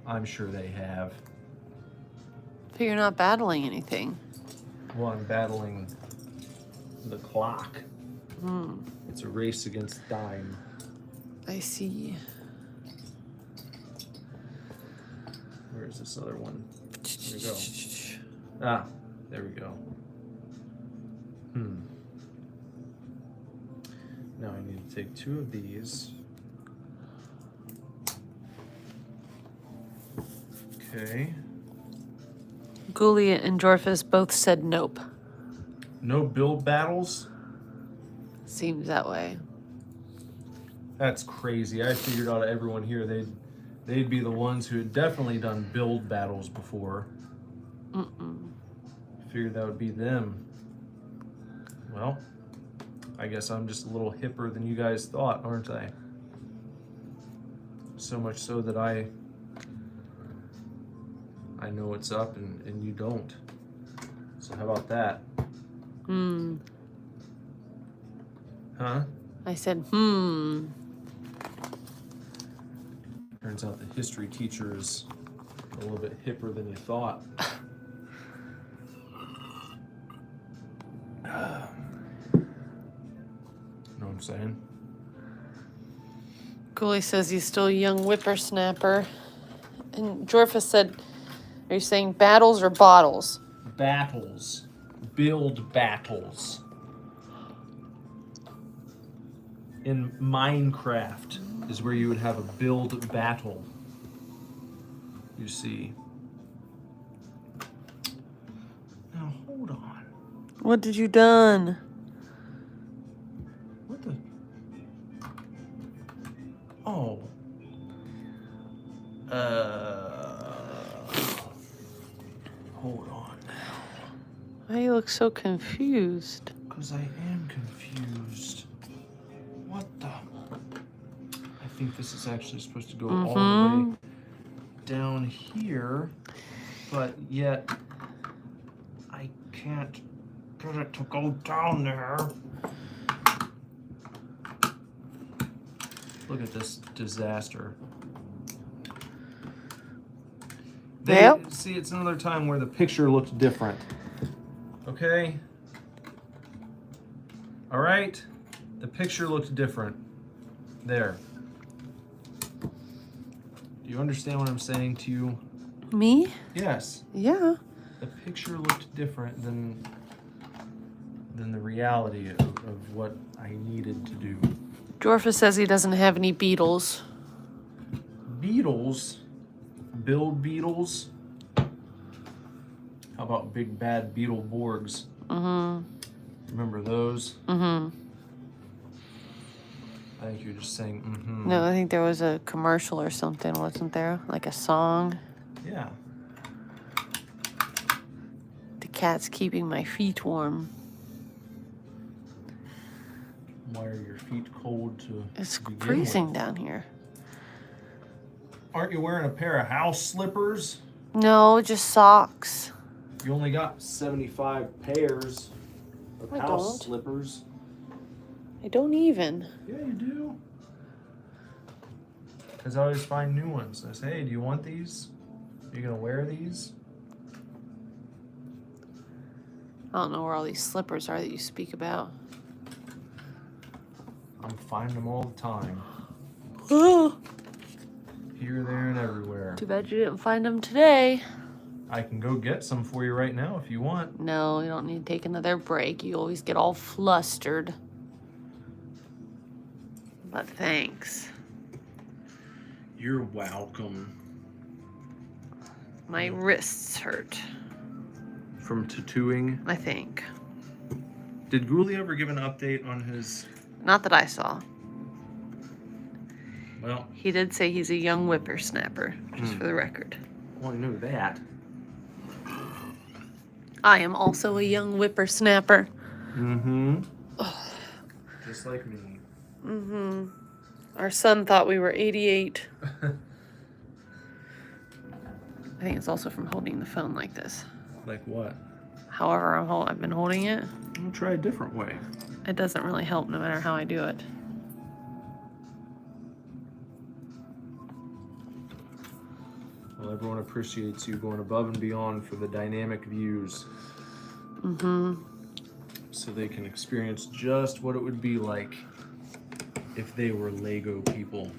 I'm sure they have. But you're not battling anything. Well, I'm battling the clock. Hmm. It's a race against time. I see. Where's this other one? There we go. Ah, there we go. Now I need to take 2 of these. Okay. Ghoulie and Dorfus both said nope. No build battles? Seems that way. That's crazy. I figured out of everyone here they'd be the ones who had definitely done build battles before. Figured that would be them. Well, I guess I'm just a little hipper than you guys thought, aren't I? So much so that I know what's up and you don't. So how about that? Huh? I said, Turns out the history teacher is a little bit hipper than you thought. Know what I'm saying? Cooley says he's still a young whippersnapper. And Jorfa said, are you saying battles or bottles? Battles. Build battles. In Minecraft is where you would have a build battle. You see. Now hold on. What did you done? What the? Oh. Hold on. Why you look so confused? Because I am confused. What the? I think this is actually supposed to go all the way down here, but yet I can't get it to go down there. Look at this disaster. Yep. See, it's another time where the picture looked different. Okay? All right? The picture looked different. There. Do you understand what I'm saying to you? Me? Yes. Yeah. The picture looked different than the reality of what I needed to do. Jorfa says he doesn't have any beetles. Beetles? Build beetles? How about big bad Beetleborgs? Remember those? I think you're just saying No, I think there was a commercial or something, wasn't there? Like a song. Yeah. The cat's keeping my feet warm. Why are your feet cold to It's begin freezing with? down here. Aren't you wearing a pair of house slippers? No, just socks. You only got 75 pairs of I house don't. slippers. I don't even. Yeah, you do. Because I always find new ones. I say, hey, do you want these? Are you going to wear these? I don't know where all these slippers are that you speak about. I'm finding them all the time. Oh, Here, there, and everywhere. too bad you didn't find them today. I can go get some for you right now if you want. No, you don't need to take another break. You always get all flustered. But thanks. You're welcome. My wrists hurt, From tattooing. I think. Did Ghoulie ever give an update on his... Not that I saw. Well, He did say he's a young whippersnapper, just for the record. well, I know that. I am also a young whippersnapper. Mm-hmm. Just like me. Our son thought we were 88. I think it's also from holding the phone like this. Like what? However, I've been holding it. I'll try a different way. It doesn't really help no matter how I do it. Well, everyone appreciates you going above and beyond for the dynamic views. So they can experience just what it would be like if they were Lego people.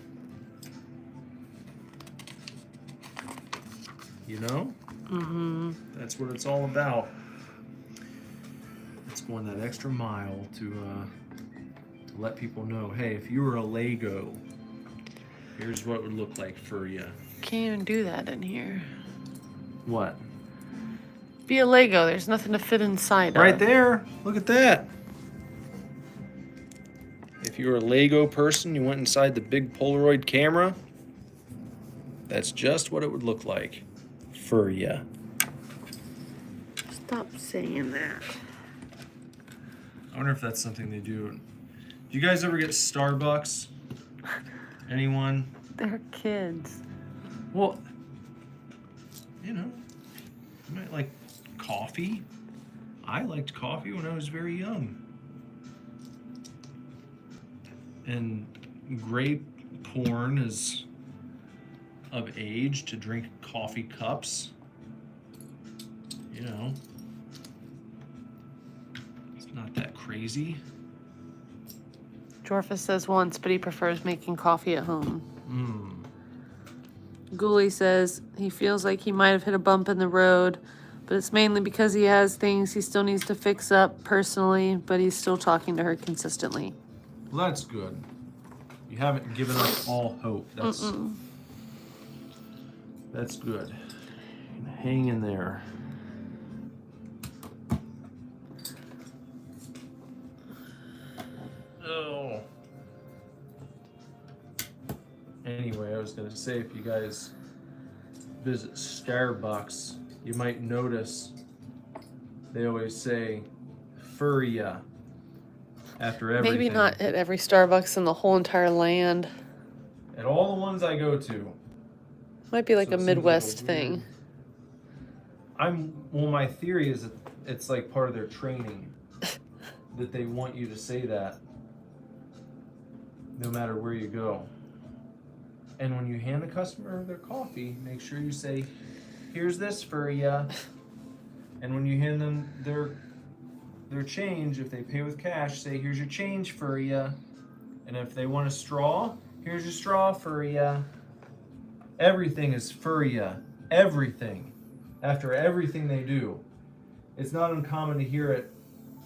You know? That's what it's all about. It's going that extra mile to let people know, hey, if you were a Lego, here's what it would look like for you. Can't even do that in here. What? Be a Lego. There's nothing to fit inside Right of. there. Look at that. If you were a Lego person, you went inside the big Polaroid camera, that's just what it would look like for you. Stop saying that. I wonder if that's something they do. Do you guys ever get Starbucks? Anyone? They're kids. Well, you know, you might like coffee. I liked coffee when I was very young. And grape corn is of age to drink coffee cups. You know, it's not that crazy. Jorfa says once, but he prefers making coffee at home. Mm. Ghoulie says he feels like he might have hit a bump in the road, but it's mainly because he has things he still needs to fix up personally, but he's still talking to her consistently. Well, that's good. You haven't given up all hope. That's good. Hang in there. Oh. Anyway, I was gonna say, if you guys visit Starbucks, you might notice they always say "Furia" after everything. Maybe not at every Starbucks in the whole entire land. At all the ones I go to. Might be like So a it seems like Midwest a thing. Well, my theory is that it's like part of their training that they want you to say that no matter where you go. And when you hand the customer their coffee, make sure you say, "Here's this for ya." And when you hand them their change, if they pay with cash, say, "Here's your change for ya." And if they want a straw, "Here's your straw for ya." Everything is for ya. Everything. After everything they do. It's not uncommon to hear it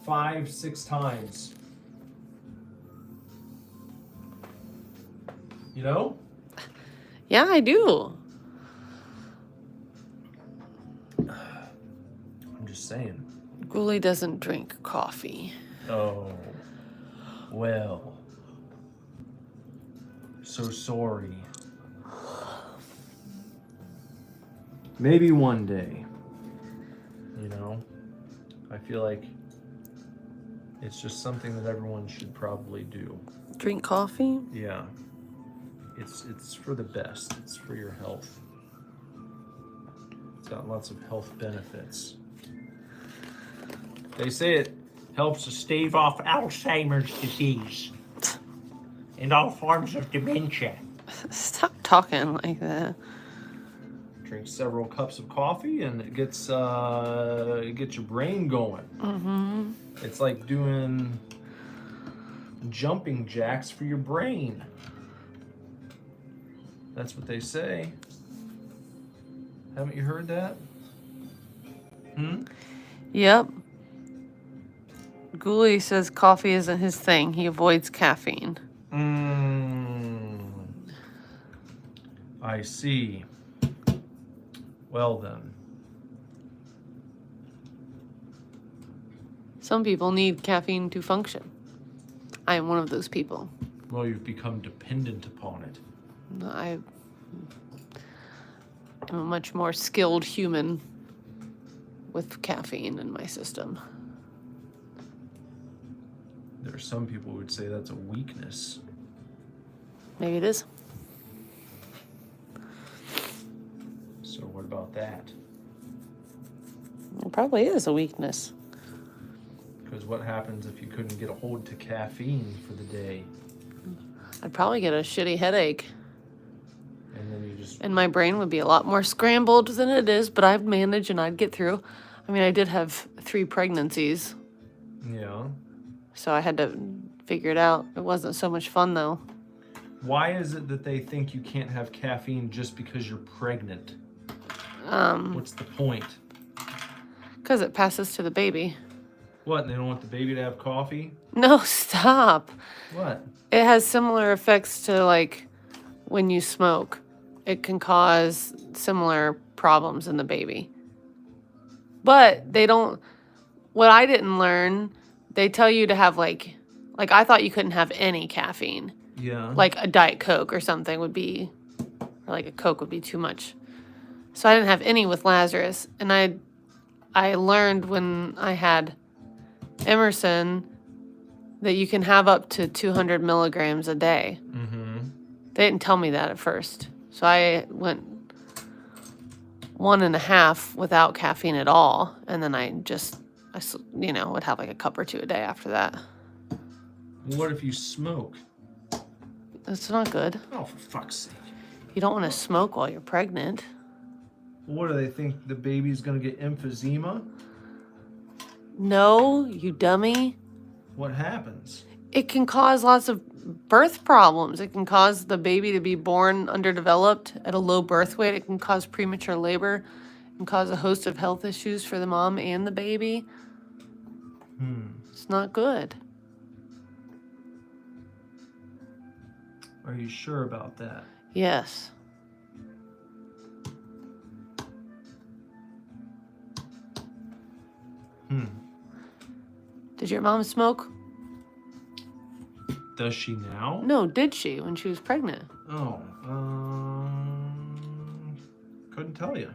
5, 6 times. You know? Yeah, I do. I'm just saying. Ghoulie doesn't drink coffee. Oh. Well. So sorry. Maybe one day. You know? I feel like it's just something that everyone should probably do. Drink coffee? Yeah. It's for the best. It's for your health. It's got lots of health benefits. They say it helps to stave off Alzheimer's disease and all forms of dementia. Stop talking like that. Drink several cups of coffee and it gets your brain going. Mm-hmm. It's like doing jumping jacks for your brain. That's what they say. Haven't you heard that? Yep. Ghoulie says coffee isn't his thing. He avoids caffeine. I see. Well then. Some people need caffeine to function. I am one of those people. Well, you've become dependent upon it. I am a much more skilled human with caffeine in my system. There are some people who would say that's a weakness. Maybe it is. So what about that? It probably is a weakness. Because what happens if you couldn't get a hold to caffeine for the day? I'd probably get a shitty headache. And then you just... And my brain would be a lot more scrambled than it is, but I'd manage and I'd get through. I mean, I did have 3 pregnancies, Yeah. so I had to figure it out. It wasn't so much fun, though. Why is it that they think you can't have caffeine just because you're pregnant? What's the point? Because it passes to the baby. What, they don't want the baby to have coffee? No, stop. What? It has similar effects to, like, when you smoke. It can cause similar problems in the baby. But they don't... What I didn't learn, they tell you to have, like I thought you couldn't have any caffeine. Yeah. Like a Diet Coke or something would be... Or like a Coke would be too much. So I didn't have any with Lazarus. And I learned when I had Emerson that you can have up to 200 milligrams a day. Mm-hmm. They didn't tell me that at first. So I went 1.5 without caffeine at all. And then I would have like a cup or 2 a day after that. What if you smoke? That's not good. Oh, for fuck's sake. You don't want to smoke while you're pregnant. What do they think? The baby's gonna get emphysema? No, you dummy. What happens? It can cause lots of birth problems. It can cause the baby to be born underdeveloped at a low birth weight. It can cause premature labor. It can cause a host of health issues for the mom and the baby. It's not good. Are you sure about that? Yes. Did your mom smoke? Does she now? No, did she when she was pregnant? Oh, couldn't tell you.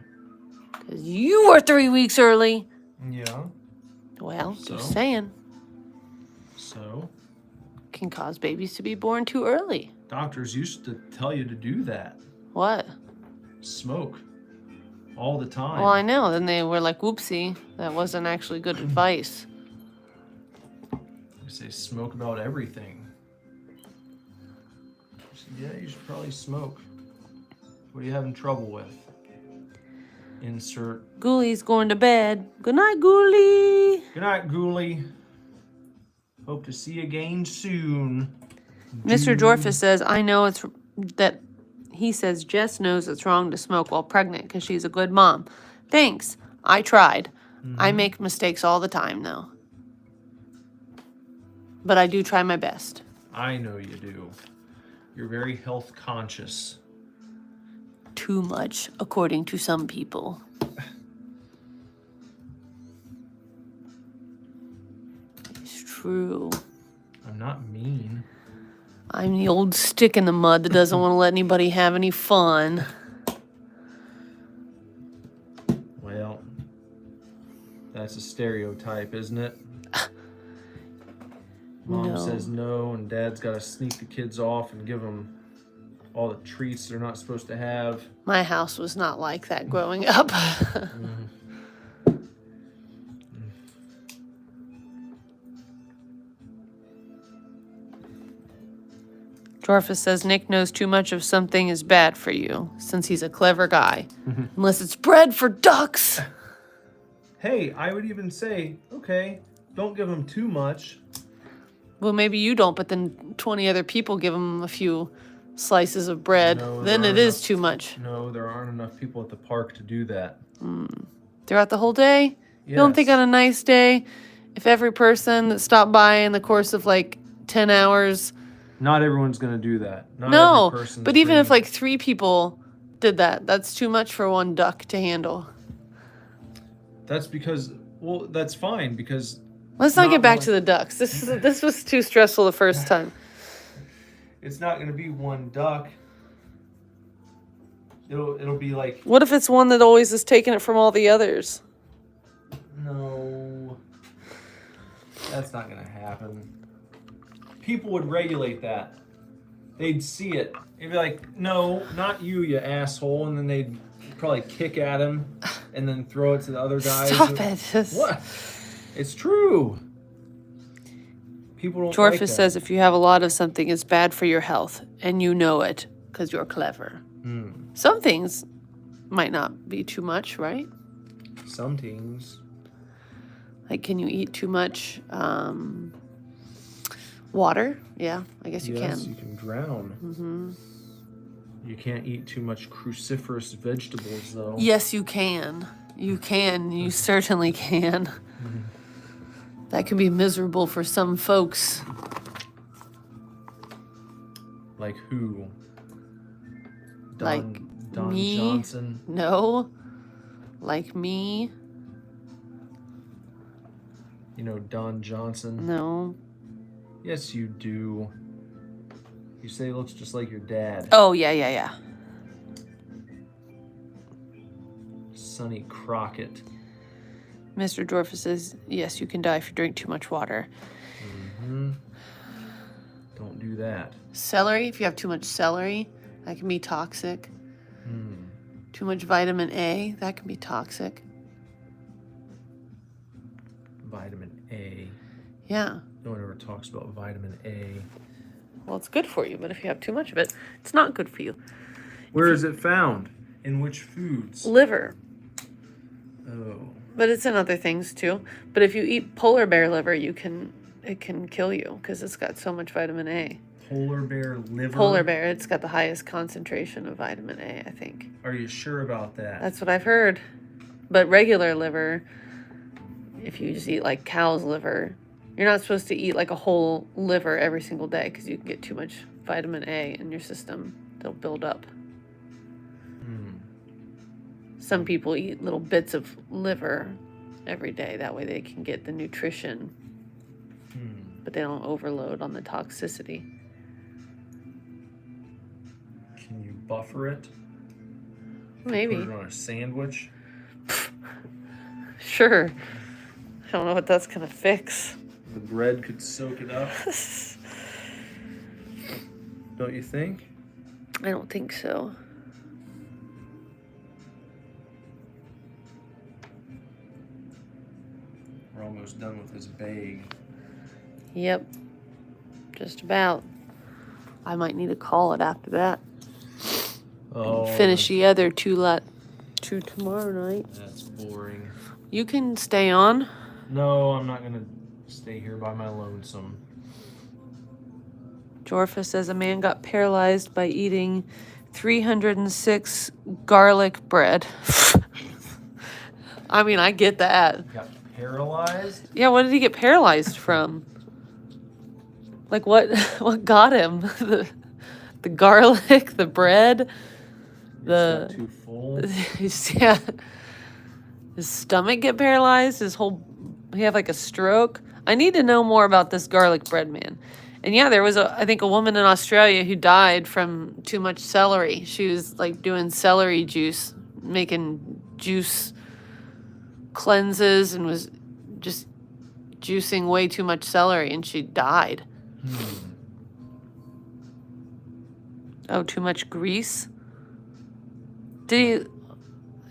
Because you were 3 weeks early. Yeah. Well, So? just saying. So, Can cause babies to be born too early. doctors used to tell you to do that. What? Smoke. All the time. Well, I know. Then they were like, whoopsie, that wasn't actually good advice. They say smoke about everything. I said, yeah, you should probably smoke. What are you having trouble with? Insert. Ghoulies going to bed. Good night, Ghoulie. Good night, Ghoulie. Hope to see you again soon. Mr. Dorfus says, I know it's that he says Jess knows it's wrong to smoke while pregnant because she's a good mom. Thanks. I tried. I make mistakes all the time, though. But I do try my best. I know you do. You're very health conscious. Too much, according to some people. It's true. I'm not mean. I'm the old stick in the mud that doesn't want to let anybody have any fun. Well, that's a stereotype, isn't it? Mom No. says no, and Dad's got to sneak the kids off and give them all the treats they're not supposed to have. My house was not like that growing up. Dorfus says Nick knows too much of something is bad for you, since he's a clever guy. Unless it's bread for ducks. Hey, I would even say, okay, don't give them too much. Well, maybe you don't, but then 20 other people give him a few slices of bread. No, Then there it are is enough- too much. No, there aren't enough people at the park to do that. Throughout the whole day? You don't think Yes. on a nice day, if every person that stopped by in the course of like 10 hours. Not everyone's going to do that. Not No, every person's but even if bringing- like 3 people did that, that's too much for one duck to handle. That's because, well, that's fine because Let's not Not get back one- to the ducks. This was too stressful the first time. it's not going to be one duck. It'll be like, What if it's one that always is taking it from all the others? no, that's not going to happen. People would regulate that. They'd see it. They'd be like, no, not you, you asshole. And then they'd probably kick at him and then throw it to the other guys. Stop it. Just- What? It's true. People don't Jorfus like that. says if you have a lot of something, it's bad for your health, and you know it because you're clever. Some things might not be too much, right? Some teams. Like, can you eat too much water? Yeah, I guess you Yes, can. you can drown. You can't eat too much cruciferous vegetables, though. Yes, you can. You can. You certainly can. That can be miserable for some folks. Like who? Like Don me? Johnson. No. Like me? You know Don Johnson? No. Yes, you do. You say he looks just like your dad. Oh, yeah. Sonny Crockett. Mr. Dorfus says, yes, you can die if you drink too much water. Don't do that. Celery, if you have too much celery, that can be toxic. Too much vitamin A, that can be toxic. Vitamin A. Yeah. No one ever talks about vitamin A. well, it's good for you, but if you have too much of it, it's not good for you. Where is it found? In which foods? Liver, Oh. but it's in other things too. But if you eat polar bear liver, it can kill you because it's got so much vitamin A. Polar bear liver? Polar bear, it's got the highest concentration of vitamin A, I think. Are you sure about that? That's what I've heard. But regular liver, if you just eat like cow's liver, you're not supposed to eat like a whole liver every single day because you can get too much vitamin A in your system. They'll build up. Some people eat little bits of liver every day. That way they can get the nutrition, but they don't overload on the toxicity. Can you buffer it? Maybe. Put it on a sandwich? Sure. I don't know what that's going to fix. The bread could soak it up. Don't you think? I don't think so. We're almost done with this bag. Yep. Just about. I might need to call it after that. Oh, Finish the other two tomorrow night. That's boring. You can stay on. No, I'm not gonna stay here by my lonesome. Jorfa says a man got paralyzed by eating 306 garlic bread. I mean, I get that. Got paralyzed? Yeah, what did he get paralyzed from? Like what got him? The garlic, the bread, Got too full. yeah. His stomach get paralyzed, he have like a stroke. I need to know more about this garlic bread man. And yeah, there was I think a woman in Australia who died from too much celery. She was like doing celery juice, making juice cleanses and was just juicing way too much celery and she died. Oh, too much grease? Can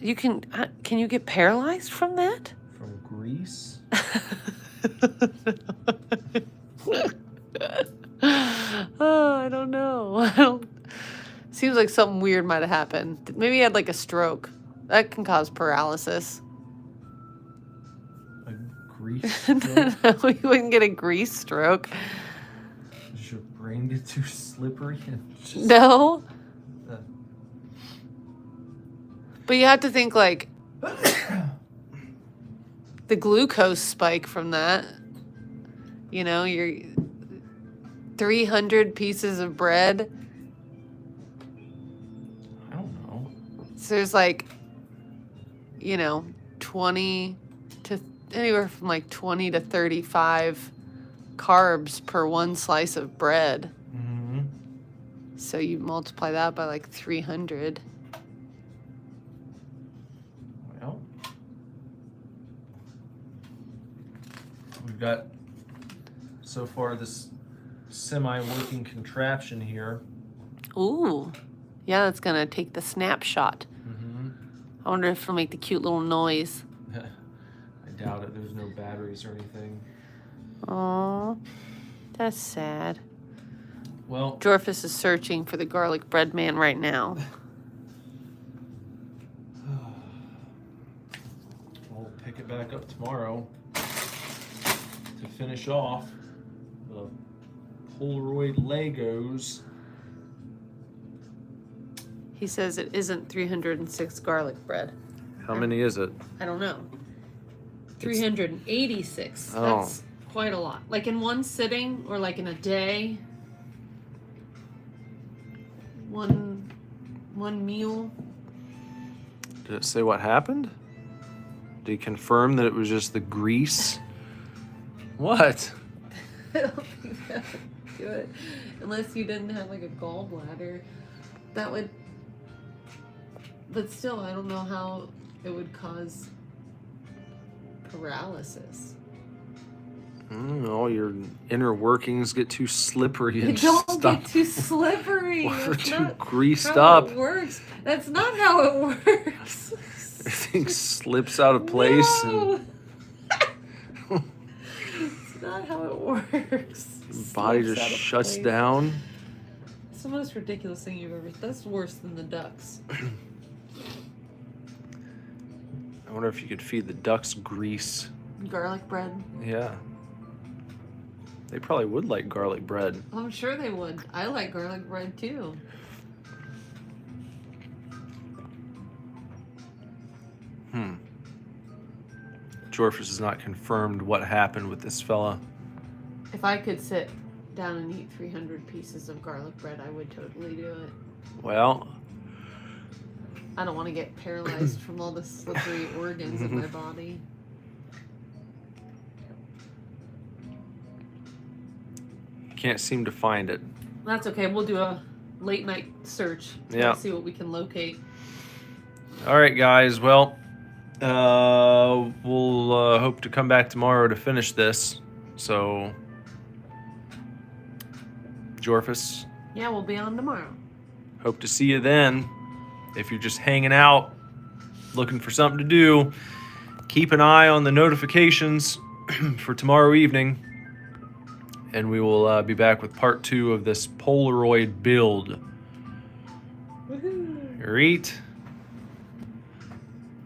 you get paralyzed from that? From grease? Oh, I don't know. Seems like something weird might have happened. Maybe he had like a stroke. That can cause paralysis. A grease stroke? No, you wouldn't get a grease stroke. Does your brain get too slippery? And just, No. uh, But you have to think like the glucose spike from that. You know, your 300 pieces of bread. I don't know. So there's like, 20 to anywhere from like 20 to 35 carbs per one slice of bread. Mm-hmm. So you multiply that by like 300. Well, we've got so far this semi-working contraption here. Ooh. Yeah, that's going to take the snapshot. Mm-hmm. I wonder if it'll make the cute little noise. I doubt it. There's no batteries or anything. Aw, that's sad. Well, Jorfus is searching for the garlic bread man right now. we'll pick it back up tomorrow to finish off the Polaroid Legos. He says it isn't 306 garlic bread. How many is it? I don't know. 386. Oh. That's quite a lot. Like in one sitting or like in a day. One meal. Did it say what happened? Did he confirm that it was just the grease? What? I don't think that would do it. Unless you didn't have like a gallbladder. That would. But still, I don't know how it would cause paralysis. All your inner workings get too slippery and Don't stop. get too slippery. Or That's too not greased how up. it works. That's not how it works. Everything slips out of place. No. not how it works. Body Slips just out of shuts place. down. It's the most ridiculous thing you've ever. That's worse than the ducks. I wonder if you could feed the ducks grease. Garlic bread. Yeah. They probably would like garlic bread. I'm sure they would. I like garlic bread too. Jorfus has not confirmed what happened with this fella. If I could sit down and eat 300 pieces of garlic bread, I would totally do it. Well, I don't want to get paralyzed from all the slippery organs in my body. can't seem to find it. That's okay. We'll do a late night search. Yeah. See what we can locate. All right, guys. Well, we'll hope to come back tomorrow to finish this. So, Jorfus, Yeah, we'll be on tomorrow. hope to see you then. If you're just hanging out, looking for something to do, keep an eye on the notifications for tomorrow evening. And we will be back with part 2 of this Polaroid build. Woohoo! Great.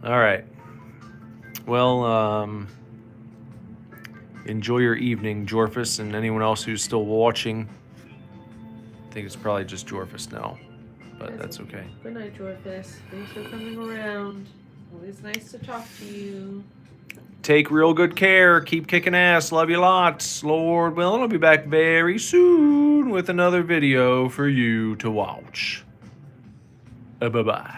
All right. Well, enjoy your evening, Jorfus, and anyone else who's still watching. I think it's probably just Jorfus now, but that's okay. Good night, Jorfus. Thanks for coming around. Always nice to talk to you. Take real good care. Keep kicking ass. Love you lots. Lord willing, I'll be back very soon with another video for you to watch. Bye-bye.